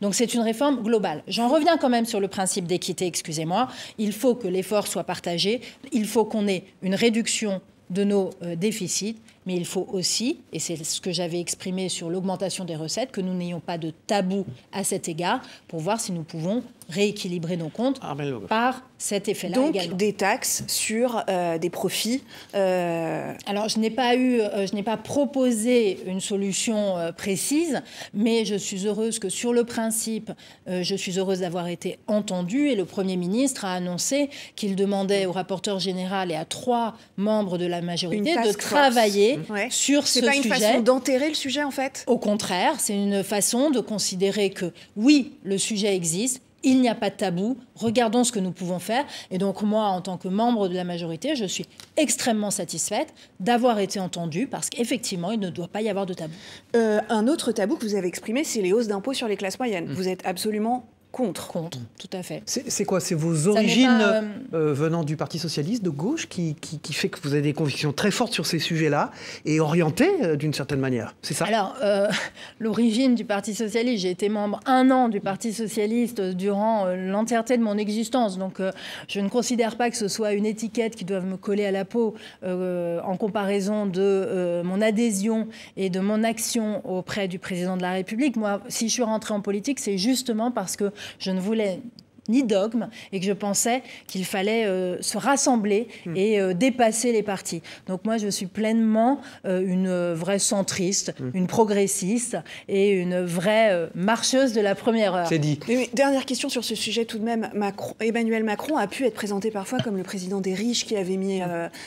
B: Donc, c'est une réforme globale. J'en reviens quand même sur le principe d'équité, excusez-moi. Il faut que l'effort soit partagé. Il faut qu'on ait une réduction de nos déficits Mais il faut aussi, et c'est ce que j'avais exprimé sur l'augmentation des recettes, que nous n'ayons pas de tabou à cet égard pour voir si nous pouvons rééquilibrer nos comptes par cet effet-là.
H: Donc,
B: également.
H: des taxes sur des profits.
B: Alors, je n'ai pas proposé une solution précise, mais je suis heureuse que sur le principe, je suis heureuse d'avoir été entendue, et le Premier ministre a annoncé qu'il demandait au rapporteur général et à 3 membres de la majorité de travailler sur ce sujet.
H: C'est pas une façon d'enterrer le sujet, en fait?
B: Au contraire, c'est une façon de considérer que, oui, le sujet existe, il n'y a pas de tabou, regardons ce que nous pouvons faire. Et donc moi, en tant que membre de la majorité, je suis extrêmement satisfaite d'avoir été entendue, parce qu'effectivement, il ne doit pas y avoir de tabou.
H: Un autre tabou que vous avez exprimé, c'est les hausses d'impôts sur les classes moyennes. Vous êtes absolument contre,
B: tout à fait.
A: C'est quoi? C'est vos origines venant du Parti socialiste de gauche qui fait que vous avez des convictions très fortes sur ces sujets-là et orientées d'une certaine manière, c'est ça?
B: Alors, l'origine du Parti socialiste, j'ai été membre 1 an du Parti socialiste durant l'entièreté de mon existence. Donc, je ne considère pas que ce soit une étiquette qui doive me coller à la peau en comparaison de mon adhésion et de mon action auprès du président de la République. Moi, si je suis rentrée en politique, c'est justement parce que je ne voulais ni dogme et que je pensais qu'il fallait se rassembler et dépasser les partis. Donc moi, je suis pleinement une vraie centriste, une progressiste et une vraie marcheuse de la première heure.
A: C'est dit.
H: Mais dernière question sur ce sujet tout de même. Emmanuel Macron a pu être présenté parfois comme le président des riches qui avait mis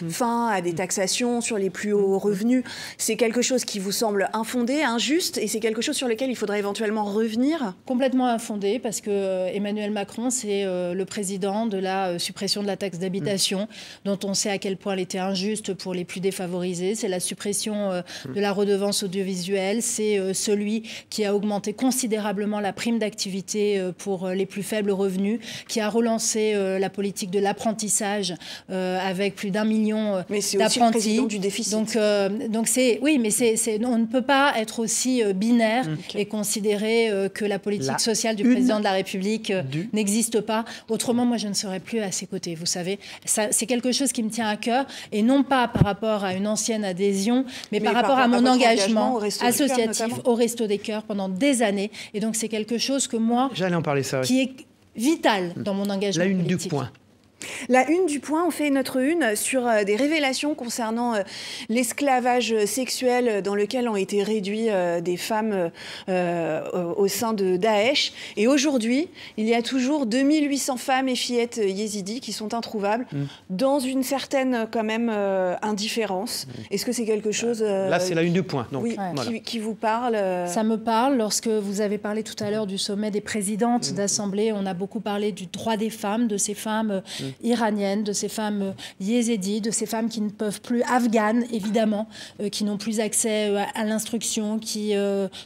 H: fin à des taxations sur les plus hauts revenus. C'est quelque chose qui vous semble infondé, injuste, et c'est quelque chose sur lequel il faudrait éventuellement revenir?
B: Complètement infondé, parce que Emmanuel Macron, c'est le président de la suppression de la taxe d'habitation, dont on sait à quel point elle était injuste pour les plus défavorisés. C'est la suppression de la redevance audiovisuelle. C'est celui qui a augmenté considérablement la prime d'activité pour les plus faibles revenus, qui a relancé la politique de l'apprentissage avec plus d'1 million d'apprentis.
H: Mais c'est aussi le président du déficit.
B: Donc oui, mais on ne peut pas être aussi binaire et considérer que la politique sociale du président de la République n'existe pas. Autrement, moi, je ne serais plus à ses côtés. Vous savez, c'est quelque chose qui me tient à cœur, et non pas par rapport à une ancienne adhésion, mais par rapport à mon engagement associatif au Resto des Cœurs pendant des années. Et donc, c'est quelque chose que moi,
A: j'allais en parler, ça,
B: qui est vital dans mon engagement politique.
A: La une du Point.
H: La une du Point, on fait notre une sur des révélations concernant l'esclavage sexuel dans lequel ont été réduits des femmes au sein de Daesh. Et aujourd'hui, il y a toujours 2800 femmes et fillettes yézidis qui sont introuvables dans une certaine, quand même, indifférence. Est-ce que c'est quelque chose...
A: Là, c'est la une du Point. Donc,
H: oui, voilà. qui vous parle
B: Ça me parle. Lorsque vous avez parlé tout à l'heure du sommet des présidentes d'Assemblée, on a beaucoup parlé du droit des femmes, de ces femmes iraniennes, de ces femmes yézidis, de ces femmes qui ne peuvent plus, afghanes évidemment, qui n'ont plus accès à l'instruction, qui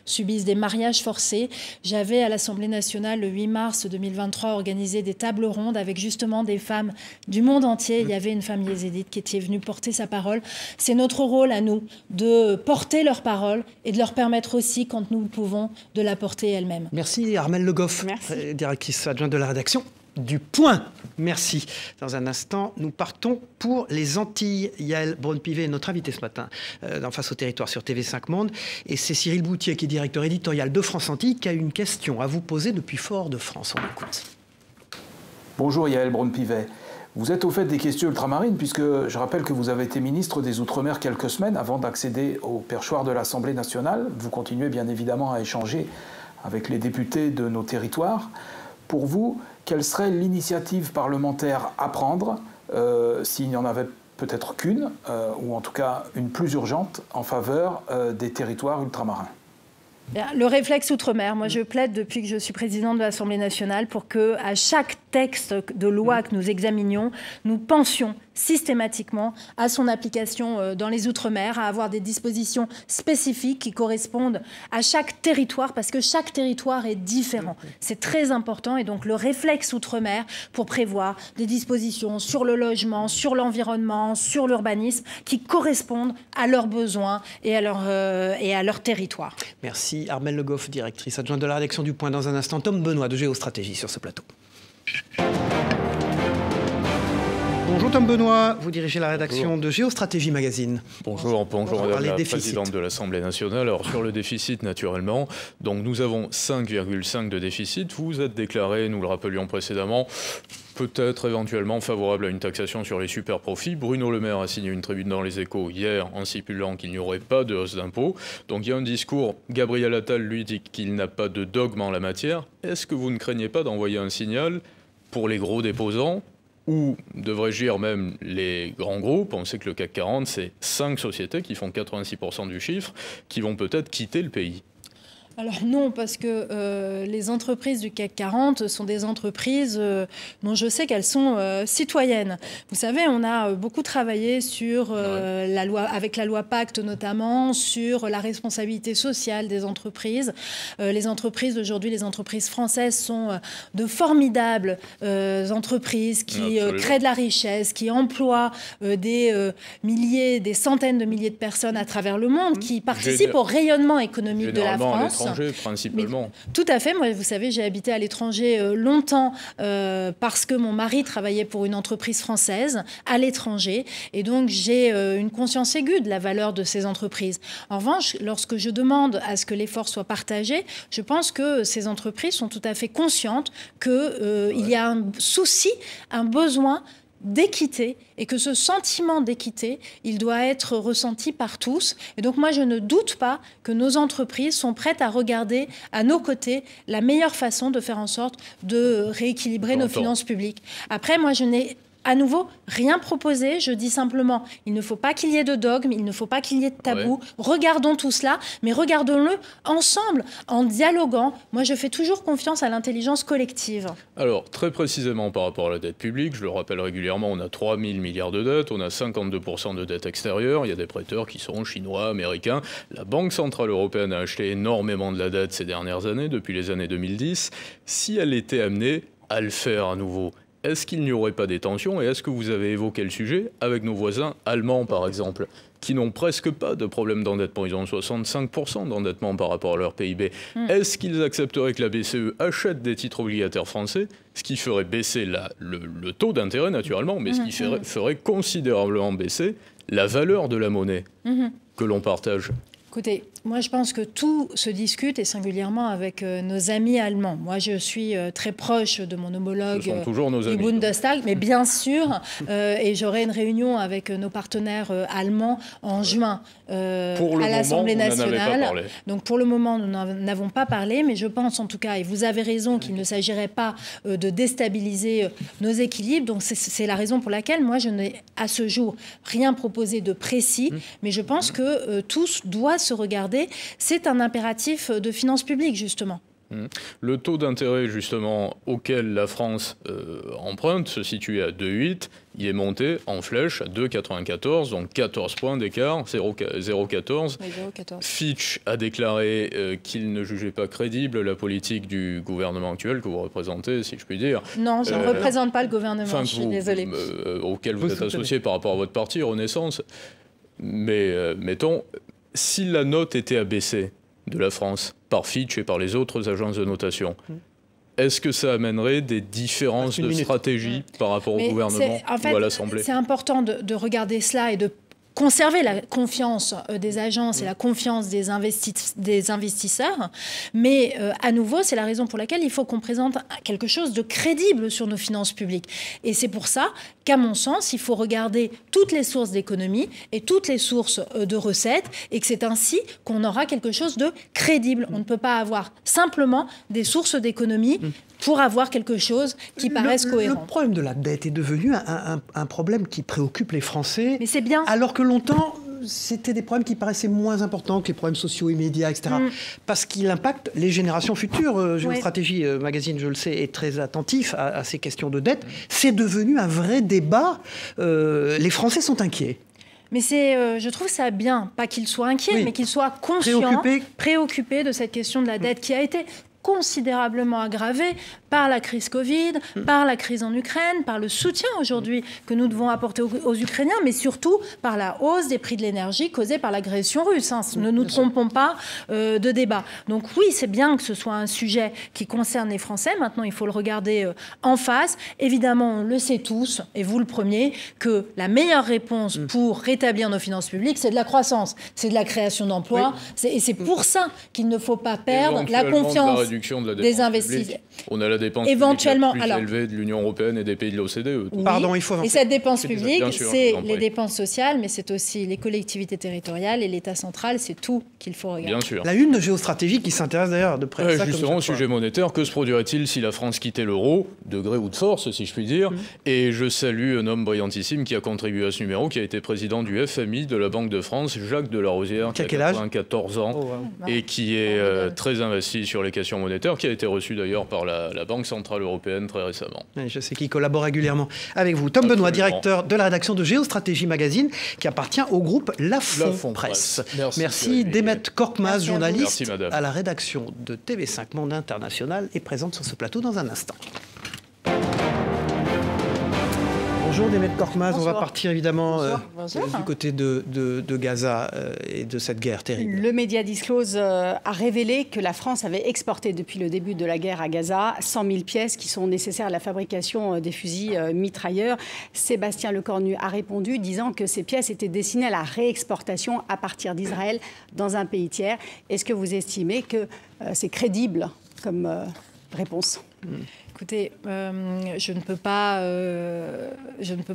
B: subissent des mariages forcés. J'avais à l'Assemblée nationale le 8 mars 2023 organisé des tables rondes avec justement des femmes du monde entier. Il y avait une femme yézidite qui était venue porter sa parole. C'est notre rôle à nous de porter leur parole et de leur permettre aussi, quand nous le pouvons, de la porter elle-même.
A: Merci Armelle Le Goff, directrice adjointe de la rédaction du Point. Merci. Dans un instant, nous partons pour les Antilles. Yael Braun-Pivet est notre invitée ce matin dans Face au territoire sur TV5 Monde. Et c'est Cyril Boutier, qui est directeur éditorial de France Antilles, qui a une question à vous poser depuis Fort-de-France. On écoute.
I: Bonjour Yael Braun-Pivet. Vous êtes au fait des questions ultramarines, puisque je rappelle que vous avez été ministre des Outre-mer quelques semaines avant d'accéder au perchoir de l'Assemblée nationale. Vous continuez bien évidemment à échanger avec les députés de nos territoires. Pour vous, quelle serait l'initiative parlementaire à prendre, s'il n'y en avait peut-être qu'une, ou en tout cas une plus urgente, en faveur des territoires ultramarins?
B: Le réflexe outre-mer, moi je plaide depuis que je suis présidente de l'Assemblée nationale pour que, à chaque texte de loi que nous examinions, nous pensions systématiquement à son application dans les Outre-mer, à avoir des dispositions spécifiques qui correspondent à chaque territoire, parce que chaque territoire est différent. C'est très important, et donc le réflexe Outre-mer pour prévoir des dispositions sur le logement, sur l'environnement, sur l'urbanisme, qui correspondent à leurs besoins et à leur territoire.
A: Merci Armelle Le Goff, directrice adjointe de la rédaction du Point. Dans un instant, Tom Benoît de Géostratégie sur ce plateau. Bonjour Tom Benoît, vous dirigez la rédaction de Géostratégie Magazine.
J: Bonjour Madame la Présidente de l'Assemblée nationale. Alors sur le déficit, naturellement, donc nous avons 5,5 de déficit. Vous êtes déclaré, nous le rappelions précédemment, peut-être éventuellement favorable à une taxation sur les super profits. Bruno Le Maire a signé une tribune dans les Échos hier en stipulant qu'il n'y aurait pas de hausse d'impôts. Donc il y a un discours, Gabriel Attal lui dit qu'il n'a pas de dogme en la matière. Est-ce que vous ne craignez pas d'envoyer un signal pour les gros déposants ou, devrais-je dire même, les grands groupes? On sait que le CAC 40, c'est 5 sociétés qui font 86% du chiffre, qui vont peut-être quitter le pays.
B: Alors non, parce que les entreprises du CAC 40 sont des entreprises dont je sais qu'elles sont citoyennes. Vous savez, on a beaucoup travaillé sur la loi, avec la loi Pacte notamment, sur la responsabilité sociale des entreprises. Les entreprises d'aujourd'hui, les entreprises françaises sont de formidables entreprises qui créent de la richesse, qui emploient des milliers, des centaines de milliers de personnes à travers le monde, qui participent au rayonnement économique de la France.
J: Principalement.
B: Mais, tout à fait. Moi, vous savez, j'ai habité à l'étranger longtemps parce que mon mari travaillait pour une entreprise française à l'étranger. Et donc, j'ai une conscience aiguë de la valeur de ces entreprises. En revanche, lorsque je demande à ce que l'effort soit partagé, je pense que ces entreprises sont tout à fait conscientes qu'il y a un souci, un besoin d'équité, et que ce sentiment d'équité, il doit être ressenti par tous. Et donc moi, je ne doute pas que nos entreprises sont prêtes à regarder à nos côtés la meilleure façon de faire en sorte de rééquilibrer nos finances publiques. Après, moi, je n'ai à nouveau rien proposé. Je dis simplement, il ne faut pas qu'il y ait de dogme, il ne faut pas qu'il y ait de tabou. Regardons tout cela, mais regardons-le ensemble, en dialoguant. Moi, je fais toujours confiance à l'intelligence collective.
J: Alors, très précisément par rapport à la dette publique, je le rappelle régulièrement, on a 3 000 milliards de dettes, on a 52% de dette extérieure, il y a des prêteurs qui sont chinois, américains. La Banque Centrale Européenne a acheté énormément de la dette ces dernières années, depuis les années 2010. Si elle était amenée à le faire à nouveau, est-ce qu'il n'y aurait pas des tensions? Et est-ce que vous avez évoqué le sujet avec nos voisins allemands, par exemple, qui n'ont presque pas de problème d'endettement? Ils ont 65% d'endettement par rapport à leur PIB. Est-ce qu'ils accepteraient que la BCE achète des titres obligataires français, ce qui ferait baisser le taux d'intérêt, naturellement, mais ce qui ferait considérablement baisser la valeur de la monnaie que l'on partage?
B: Écoutez, moi je pense que tout se discute, et singulièrement avec nos amis allemands. Moi je suis très proche de mon homologue du Bundestag, mais bien sûr, et j'aurai une réunion avec nos partenaires allemands en juin à l'Assemblée nationale. Donc pour le moment, nous n'en avons pas parlé, mais je pense en tout cas, et vous avez raison, qu'il ne s'agirait pas de déstabiliser nos équilibres. Donc c'est la raison pour laquelle moi je n'ai à ce jour rien proposé de précis, mais je pense que tous doivent se regarder. C'est un impératif de finances publiques, justement.
J: Le taux d'intérêt, justement, auquel la France emprunte se situe à 2,8. Il est monté en flèche à 2,94, donc 14 points d'écart, 0,14. Fitch a déclaré qu'il ne jugeait pas crédible la politique du gouvernement actuel que vous représentez, si je puis dire.
B: Non, je ne représente pas le gouvernement, je suis désolée.
J: Auquel vous êtes associé par rapport à votre parti, Renaissance. Mais mettons, si la note était abaissée de la France par Fitch et par les autres agences de notation, est-ce que ça amènerait des différences de stratégie par rapport au gouvernement ou à l'Assemblée?
B: C'est important de regarder cela et de conserver la confiance des agences et la confiance des investisseurs. Mais à nouveau, c'est la raison pour laquelle il faut qu'on présente quelque chose de crédible sur nos finances publiques. Et c'est pour ça qu'à mon sens, il faut regarder toutes les sources d'économie et toutes les sources de recettes, et que c'est ainsi qu'on aura quelque chose de crédible. On ne peut pas avoir simplement des sources d'économie pour avoir quelque chose qui paraisse cohérent.
A: Le problème de la dette est devenu un problème qui préoccupe les Français.
B: Mais c'est bien.
A: Alors que longtemps, c'était des problèmes qui paraissaient moins importants que les problèmes sociaux immédiats, etc. Parce qu'il impacte les générations futures. Géostratégie Magazine, je le sais, est très attentif à ces questions de dette. C'est devenu un vrai débat. Les Français sont inquiets.
B: Mais je trouve ça bien, pas qu'ils soient inquiets, mais qu'ils soient conscients, préoccupés de cette question de la dette qui a été considérablement aggravée par la crise Covid, par la crise en Ukraine, par le soutien aujourd'hui que nous devons apporter aux Ukrainiens, mais surtout par la hausse des prix de l'énergie causée par l'agression russe. Ne nous trompons pas de débat. Donc oui, c'est bien que ce soit un sujet qui concerne les Français. Maintenant, il faut le regarder en face. Évidemment, on le sait tous, et vous le premier, que la meilleure réponse pour rétablir nos finances publiques, c'est de la croissance, c'est de la création d'emplois. Oui. Et c'est pour ça qu'il ne faut pas perdre la confiance des investisseurs.
J: On a la dépense éventuellement publique la plus élevée de l'Union européenne et des pays de l'OCDE.
B: Oui. Pardon, il faut avancer. Et cette dépense publique, c'est les dépenses sociales, mais c'est aussi les collectivités territoriales et l'État central, c'est tout qu'il faut regarder.
J: Bien sûr.
A: La une de Géostratégie qui s'intéresse d'ailleurs de près à ça.
J: Justement, au sujet monétaire, que se produirait-il si la France quittait l'euro, de gré ou de force, si je puis dire. Et je salue un homme brillantissime qui a contribué à ce numéro, qui a été président du FMI, de la Banque de France, Jacques Delarosière, qui a 94 ans, et qui est très investi sur les questions monétaires, qui a été reçu d'ailleurs par la Banque Centrale Européenne très récemment.
A: Oui, je sais qu'il collabore régulièrement avec vous. Tom Benoît, directeur de la rédaction de Géostratégie Magazine, qui appartient au groupe Lafon Presse. Merci Démette Korkmaz, journaliste à la rédaction de TV5 Monde International, est présente sur ce plateau dans un instant. Bonjour Démette Korkmaz, on va partir évidemment du côté de Gaza et de cette guerre terrible.
K: Le média Disclose a révélé que la France avait exporté depuis le début de la guerre à Gaza 100 000 pièces qui sont nécessaires à la fabrication des fusils mitrailleurs. Sébastien Lecornu a répondu disant que ces pièces étaient destinées à la réexportation à partir d'Israël dans un pays tiers. Est-ce que vous estimez que c'est crédible comme réponse ?
B: Écoutez, je ne peux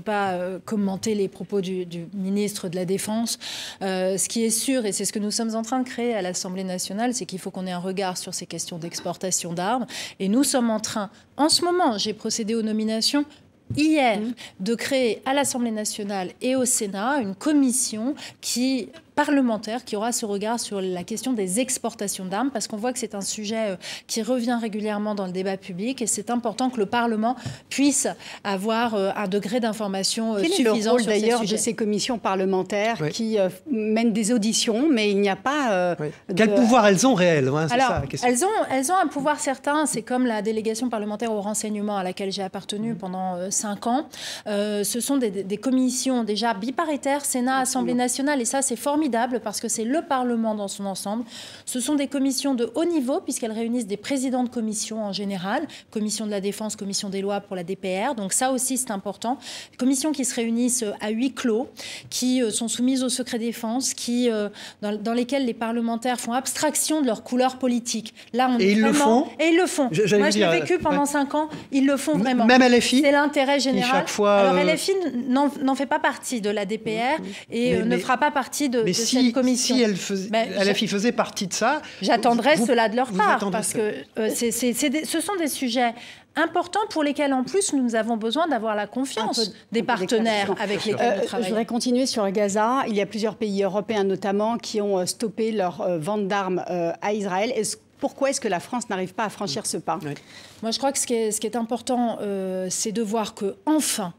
B: pas commenter les propos du ministre de la Défense. Ce qui est sûr, et c'est ce que nous sommes en train de créer à l'Assemblée nationale, c'est qu'il faut qu'on ait un regard sur ces questions d'exportation d'armes. Et nous sommes en train, en ce moment, j'ai procédé aux nominations hier, de créer à l'Assemblée nationale et au Sénat une commission parlementaire qui aura ce regard sur la question des exportations d'armes, parce qu'on voit que c'est un sujet qui revient régulièrement dans le débat public et c'est important que le Parlement puisse avoir un degré d'information suffisant sur ces sujets. Quel est le rôle d'ailleurs
K: de ces commissions parlementaires qui mènent des auditions, mais il n'y a pas...
A: Quel pouvoir elles ont réel
B: Alors, ça, la question. Elles ont un pouvoir certain, c'est comme la délégation parlementaire au renseignement à laquelle j'ai appartenu pendant 5 ans. Ce sont des commissions déjà biparitaires, Sénat, Assemblée nationale, et ça c'est formidable parce que c'est le Parlement dans son ensemble. Ce sont des commissions de haut niveau puisqu'elles réunissent des présidents de commissions en général, commission de la Défense, commission des lois pour la DPR, donc ça aussi c'est important. Commissions qui se réunissent à huis clos, qui sont soumises au secret défense, dans lesquelles les parlementaires font abstraction de leur couleur politique. Là,
A: et ils le font.
B: Et ils le font. Moi, je l'ai vécu pendant 5 ans. Ils le font vraiment.
A: Même LFI.
B: C'est l'intérêt général.
A: Chaque fois,
B: alors LFI n'en fait pas partie de la DPR et ne fera pas partie de cette commission.
A: Si LFI faisait partie de ça...
B: J'attendrai cela de leur part, parce que ce sont des sujets importants pour lesquels, en plus, nous avons besoin d'avoir la confiance des partenaires avec lesquels nous travaillons.
K: Je voudrais continuer sur Gaza. Il y a plusieurs pays européens, notamment, qui ont stoppé leur vente d'armes à Israël. Pourquoi est-ce que la France n'arrive pas à franchir ce pas ?
B: Moi, je crois que ce qui est important, c'est de voir que, enfin,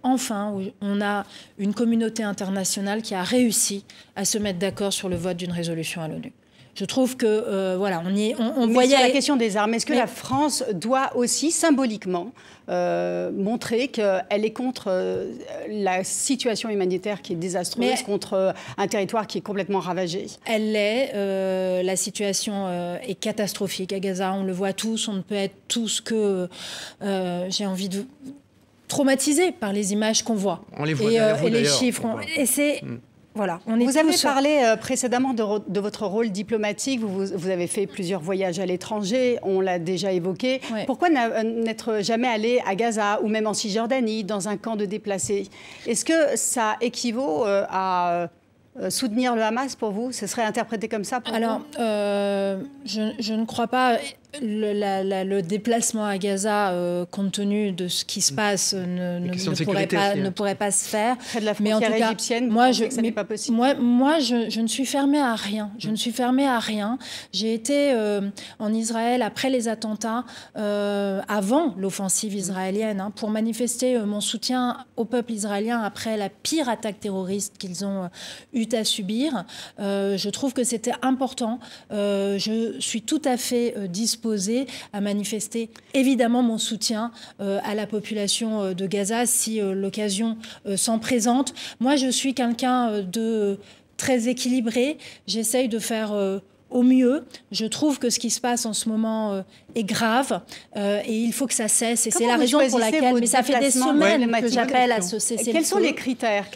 B: on a une communauté internationale qui a réussi à se mettre d'accord sur le vote d'une résolution à l'ONU. Je trouve que, on voyait...
K: Sur la question des armes, est-ce que la France doit aussi, symboliquement, montrer qu'elle est contre la situation humanitaire qui est désastreuse, contre un territoire qui est complètement ravagé ?
B: Elle l'est. La situation est catastrophique à Gaza. On le voit tous. On ne peut être tous que... j'ai envie de... traumatisés par les images qu'on voit.
A: On les voit
B: et les chiffres. Et c'est... Voilà,
K: vous avez parlé précédemment de votre rôle diplomatique. Vous avez fait plusieurs voyages à l'étranger, on l'a déjà évoqué. Ouais. Pourquoi n'être jamais allé à Gaza ou même en Cisjordanie, dans un camp de déplacés ? Est-ce que ça équivaut à soutenir le Hamas pour vous ? Ce serait interprété comme ça pour vous ?
B: Alors, je ne crois pas. Le déplacement à Gaza, compte tenu de ce qui se passe, ne pourrait pas se faire.
K: Près de la frontière égyptienne,
B: moi,
K: ça n'est pas possible.
B: Moi, je ne suis fermée à rien. Je ne suis fermée à rien. J'ai été en Israël après les attentats, avant l'offensive israélienne, pour manifester mon soutien au peuple israélien après la pire attaque terroriste qu'ils ont eu à subir. Je trouve que c'était important. Je suis tout à fait disposée à manifester évidemment mon soutien à la population de Gaza si l'occasion s'en présente. Moi, je suis quelqu'un de très équilibré. J'essaye de faire au mieux. Je trouve que ce qui se passe en ce moment est grave et il faut que ça cesse. Et c'est la raison pour laquelle... Mais ça fait des semaines que j'appelle à ce cessez-le-feu.
K: Quels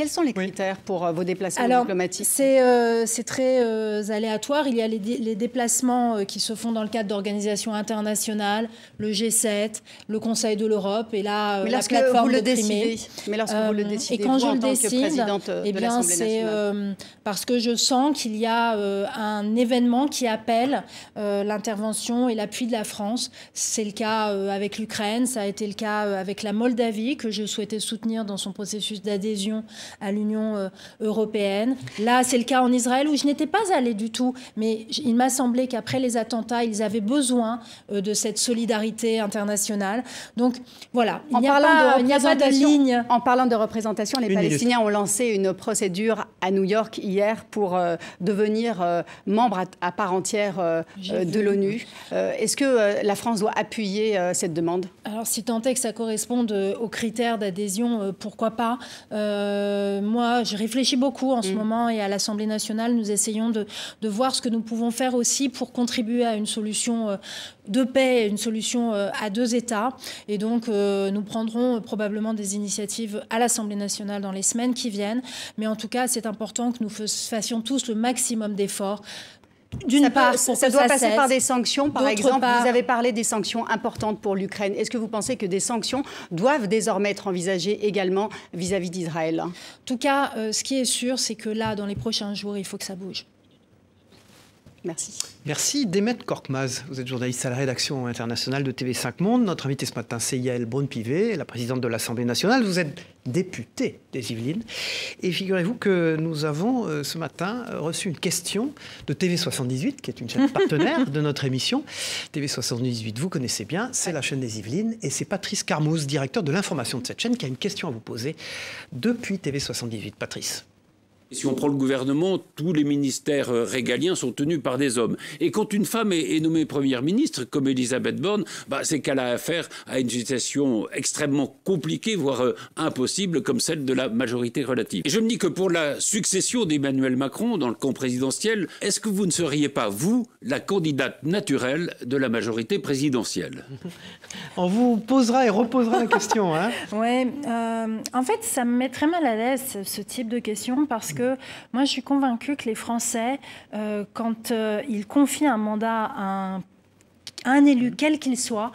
K: sont les critères pour vos déplacements diplomatiques?
B: C'est très aléatoire. Il y a les déplacements qui se font dans le cadre d'organisations internationales, le G7, le Conseil de l'Europe et là, la plateforme de Crimée.
K: Mais lorsque vous le décidez,
B: et quand
K: vous,
B: je
K: en
B: le
K: tant que
B: décide,
K: présidente de l'Assemblée nationale,
B: parce que je sens qu'il y a un événement qui appelle l'intervention et l'appui de la France. C'est le cas avec l'Ukraine, ça a été le cas avec la Moldavie, que je souhaitais soutenir dans son processus d'adhésion à l'Union européenne. Là, c'est le cas en Israël, où je n'étais pas allée du tout, mais il m'a semblé qu'après les attentats, ils avaient besoin de cette solidarité internationale. Donc, voilà, il n'y a pas de ligne.
K: En parlant de représentation, les Palestiniens ont lancé une procédure à New York hier pour devenir membre à part entière de l'ONU. Est-ce que la France doit appuyer cette demande?
B: Alors, si tant est que ça corresponde aux critères d'adhésion, pourquoi pas? Moi, je réfléchis beaucoup en ce moment et à l'Assemblée nationale, nous essayons de voir ce que nous pouvons faire aussi pour contribuer à une solution de paix, une solution à 2 États. Et donc, nous prendrons probablement des initiatives à l'Assemblée nationale dans les semaines qui viennent. Mais en tout cas, c'est important que nous fassions tous le maximum d'efforts. D'une part,
K: ça doit passer par des sanctions. Par exemple, vous avez parlé des sanctions importantes pour l'Ukraine. Est-ce que vous pensez que des sanctions doivent désormais être envisagées également vis-à-vis d'Israël?
B: En tout cas, ce qui est sûr, c'est que là, dans les prochains jours, il faut que ça bouge.
K: Merci.
A: Merci. Demet Korkmaz, vous êtes journaliste à la rédaction internationale de TV5 Monde. Notre invitée ce matin, c'est Yaël Braun-Pivet, la présidente de l'Assemblée nationale. Vous êtes députée des Yvelines. Et figurez-vous que nous avons ce matin reçu une question de TV78, qui est une chaîne partenaire de notre émission. TV78, vous connaissez bien, c'est la chaîne des Yvelines. Et c'est Patrice Carmouze, directeur de l'information de cette chaîne, qui a une question à vous poser depuis TV78. Patrice.
L: Si on prend le gouvernement, tous les ministères régaliens sont tenus par des hommes. Et quand une femme est nommée première ministre, comme Elisabeth Borne, c'est qu'elle a affaire à une situation extrêmement compliquée, voire impossible, comme celle de la majorité relative. Et je me dis que pour la succession d'Emmanuel Macron dans le camp présidentiel, est-ce que vous ne seriez pas, vous, la candidate naturelle de la majorité présidentielle?
A: On vous posera et reposera la question.
B: Oui, en fait, ça me met très mal à l'aise, ce type de question, parce que moi, je suis convaincue que les Français, quand ils confient un mandat à un élu, quel qu'il soit,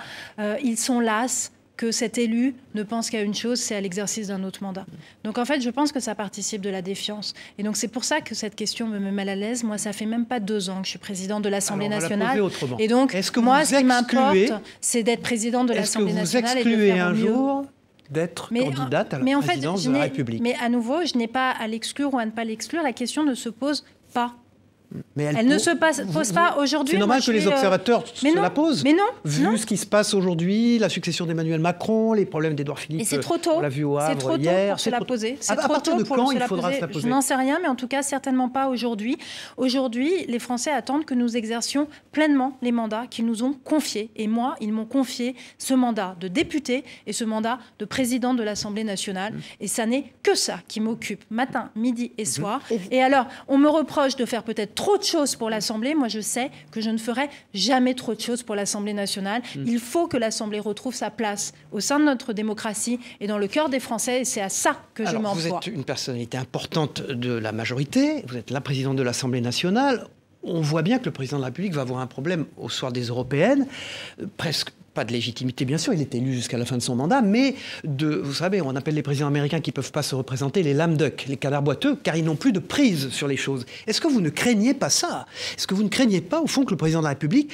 B: ils sont las que cet élu ne pense qu'à une chose, c'est à l'exercice d'un autre mandat. Donc en fait, je pense que ça participe de la défiance. Et donc c'est pour ça que cette question me met mal à l'aise. Moi, ça fait même pas 2 ans que je suis présidente de l'Assemblée nationale. Et donc, moi, ce qui m'importe, c'est d'être présidente de l'Assemblée nationale et de faire
A: un jour d'être candidate à la présidence de la République.
B: Mais à nouveau, je n'ai pas à l'exclure ou à ne pas l'exclure. La question ne se pose pas.
A: Mais
B: elle ne se pose pas aujourd'hui.
A: C'est normal que les observateurs se la posent.
B: Mais non.
A: Vu ce qui se passe aujourd'hui, la succession d'Emmanuel Macron, les problèmes d'Édouard Philippe.
B: Et c'est trop tôt.
A: On l'a vu au Havre
B: c'est trop
A: hier.
B: Tôt pour se la poser.
A: C'est trop tôt pour se la poser.
B: Je n'en sais rien, mais en tout cas, certainement pas aujourd'hui. Aujourd'hui, les Français attendent que nous exercions pleinement les mandats qu'ils nous ont confiés. Et moi, ils m'ont confié ce mandat de député et ce mandat de président de l'Assemblée nationale. Et ça n'est que ça qui m'occupe matin, midi et soir. Et alors, on me reproche de faire peut-être trop de choses pour l'Assemblée. Moi, je sais que je ne ferai jamais trop de choses pour l'Assemblée nationale. Il faut que l'Assemblée retrouve sa place au sein de notre démocratie et dans le cœur des Français. Et c'est à ça que je m'emploie.
A: Vous êtes une personnalité importante de la majorité. Vous êtes la présidente de l'Assemblée nationale. On voit bien que le président de la République va avoir un problème au soir des européennes. Presque pas de légitimité, bien sûr, il est élu jusqu'à la fin de son mandat, mais vous savez, on appelle les présidents américains qui ne peuvent pas se représenter les lame duck, les canards boiteux, car ils n'ont plus de prise sur les choses. Est-ce que vous ne craignez pas ça? Est-ce que vous ne craignez pas, au fond, que le président de la République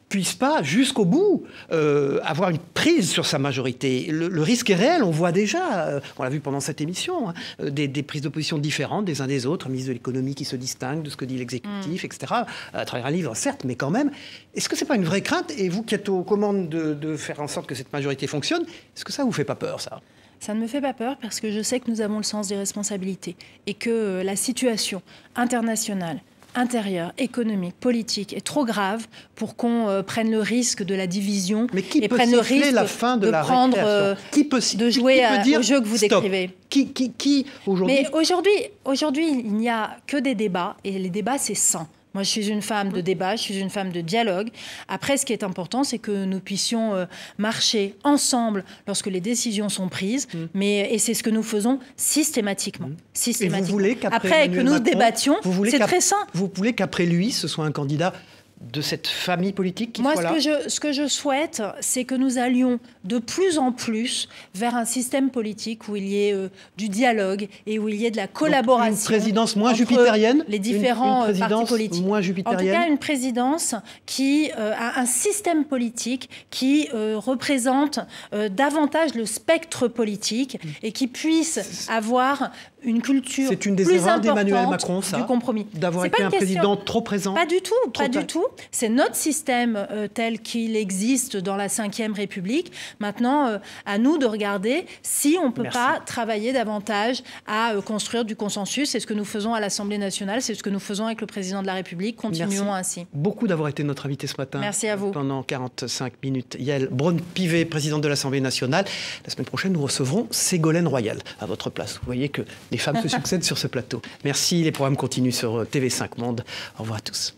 A: puisse pas, jusqu'au bout, avoir une prise sur sa majorité. Le risque est réel, on voit déjà, on l'a vu pendant cette émission, des prises de position différentes des uns des autres, un ministre de l'économie qui se distingue de ce que dit l'exécutif, etc., à travers un livre, certes, mais quand même. Est-ce que c'est pas une vraie crainte? Et vous qui êtes aux commandes de faire en sorte que cette majorité fonctionne, est-ce que ça vous fait pas peur, ça?
B: Ça ne me fait pas peur parce que je sais que nous avons le sens des responsabilités et que la situation internationale, intérieure, économique, politique est trop grave pour qu'on prenne le risque de la division et prenne le risque
A: la fin de
B: prendre, de jouer au jeu que vous décrivez.
A: Qui aujourd'hui?
B: Mais aujourd'hui, il n'y a que des débats et les débats, c'est sain. Moi, je suis une femme de débat, je suis une femme de dialogue. Après, ce qui est important, c'est que nous puissions marcher ensemble lorsque les décisions sont prises. Et c'est ce que nous faisons systématiquement.
A: Et vous voulez
B: qu'après que nous débattions, c'est très sain.
A: Vous voulez qu'après lui, ce soit un candidat de cette famille politique qui soit là?
B: Moi, ce que je souhaite, c'est que nous allions de plus en plus vers un système politique où il y ait du dialogue et où il y ait de la collaboration.
A: Donc une présidence moins jupitérienne?
B: Les différents
A: une présidence
B: partis politiques.
A: Moins jupitérienne.
B: En tout cas, une présidence qui a un système politique qui représente davantage le spectre politique et qui puisse avoir une culture
A: C'est une des
B: plus
A: erreurs d'Emmanuel
B: importante
A: Macron, ça,
B: du compromis.
A: D'avoir été un président trop présent?
B: Pas du tout, pas du tout. C'est notre système tel qu'il existe dans la Ve République. Maintenant, à nous de regarder si on ne peut pas travailler davantage à construire du consensus. C'est ce que nous faisons à l'Assemblée nationale, c'est ce que nous faisons avec le président de la République. Continuons ainsi.
A: Beaucoup d'avoir été notre invité ce matin.
B: Merci à vous.
A: Pendant 45 minutes. Yael Braun-Pivet, présidente de l'Assemblée nationale. La semaine prochaine, nous recevrons Ségolène Royal à votre place. Vous voyez que les femmes se succèdent sur ce plateau. Merci, les programmes continuent sur TV5 Monde. Au revoir à tous.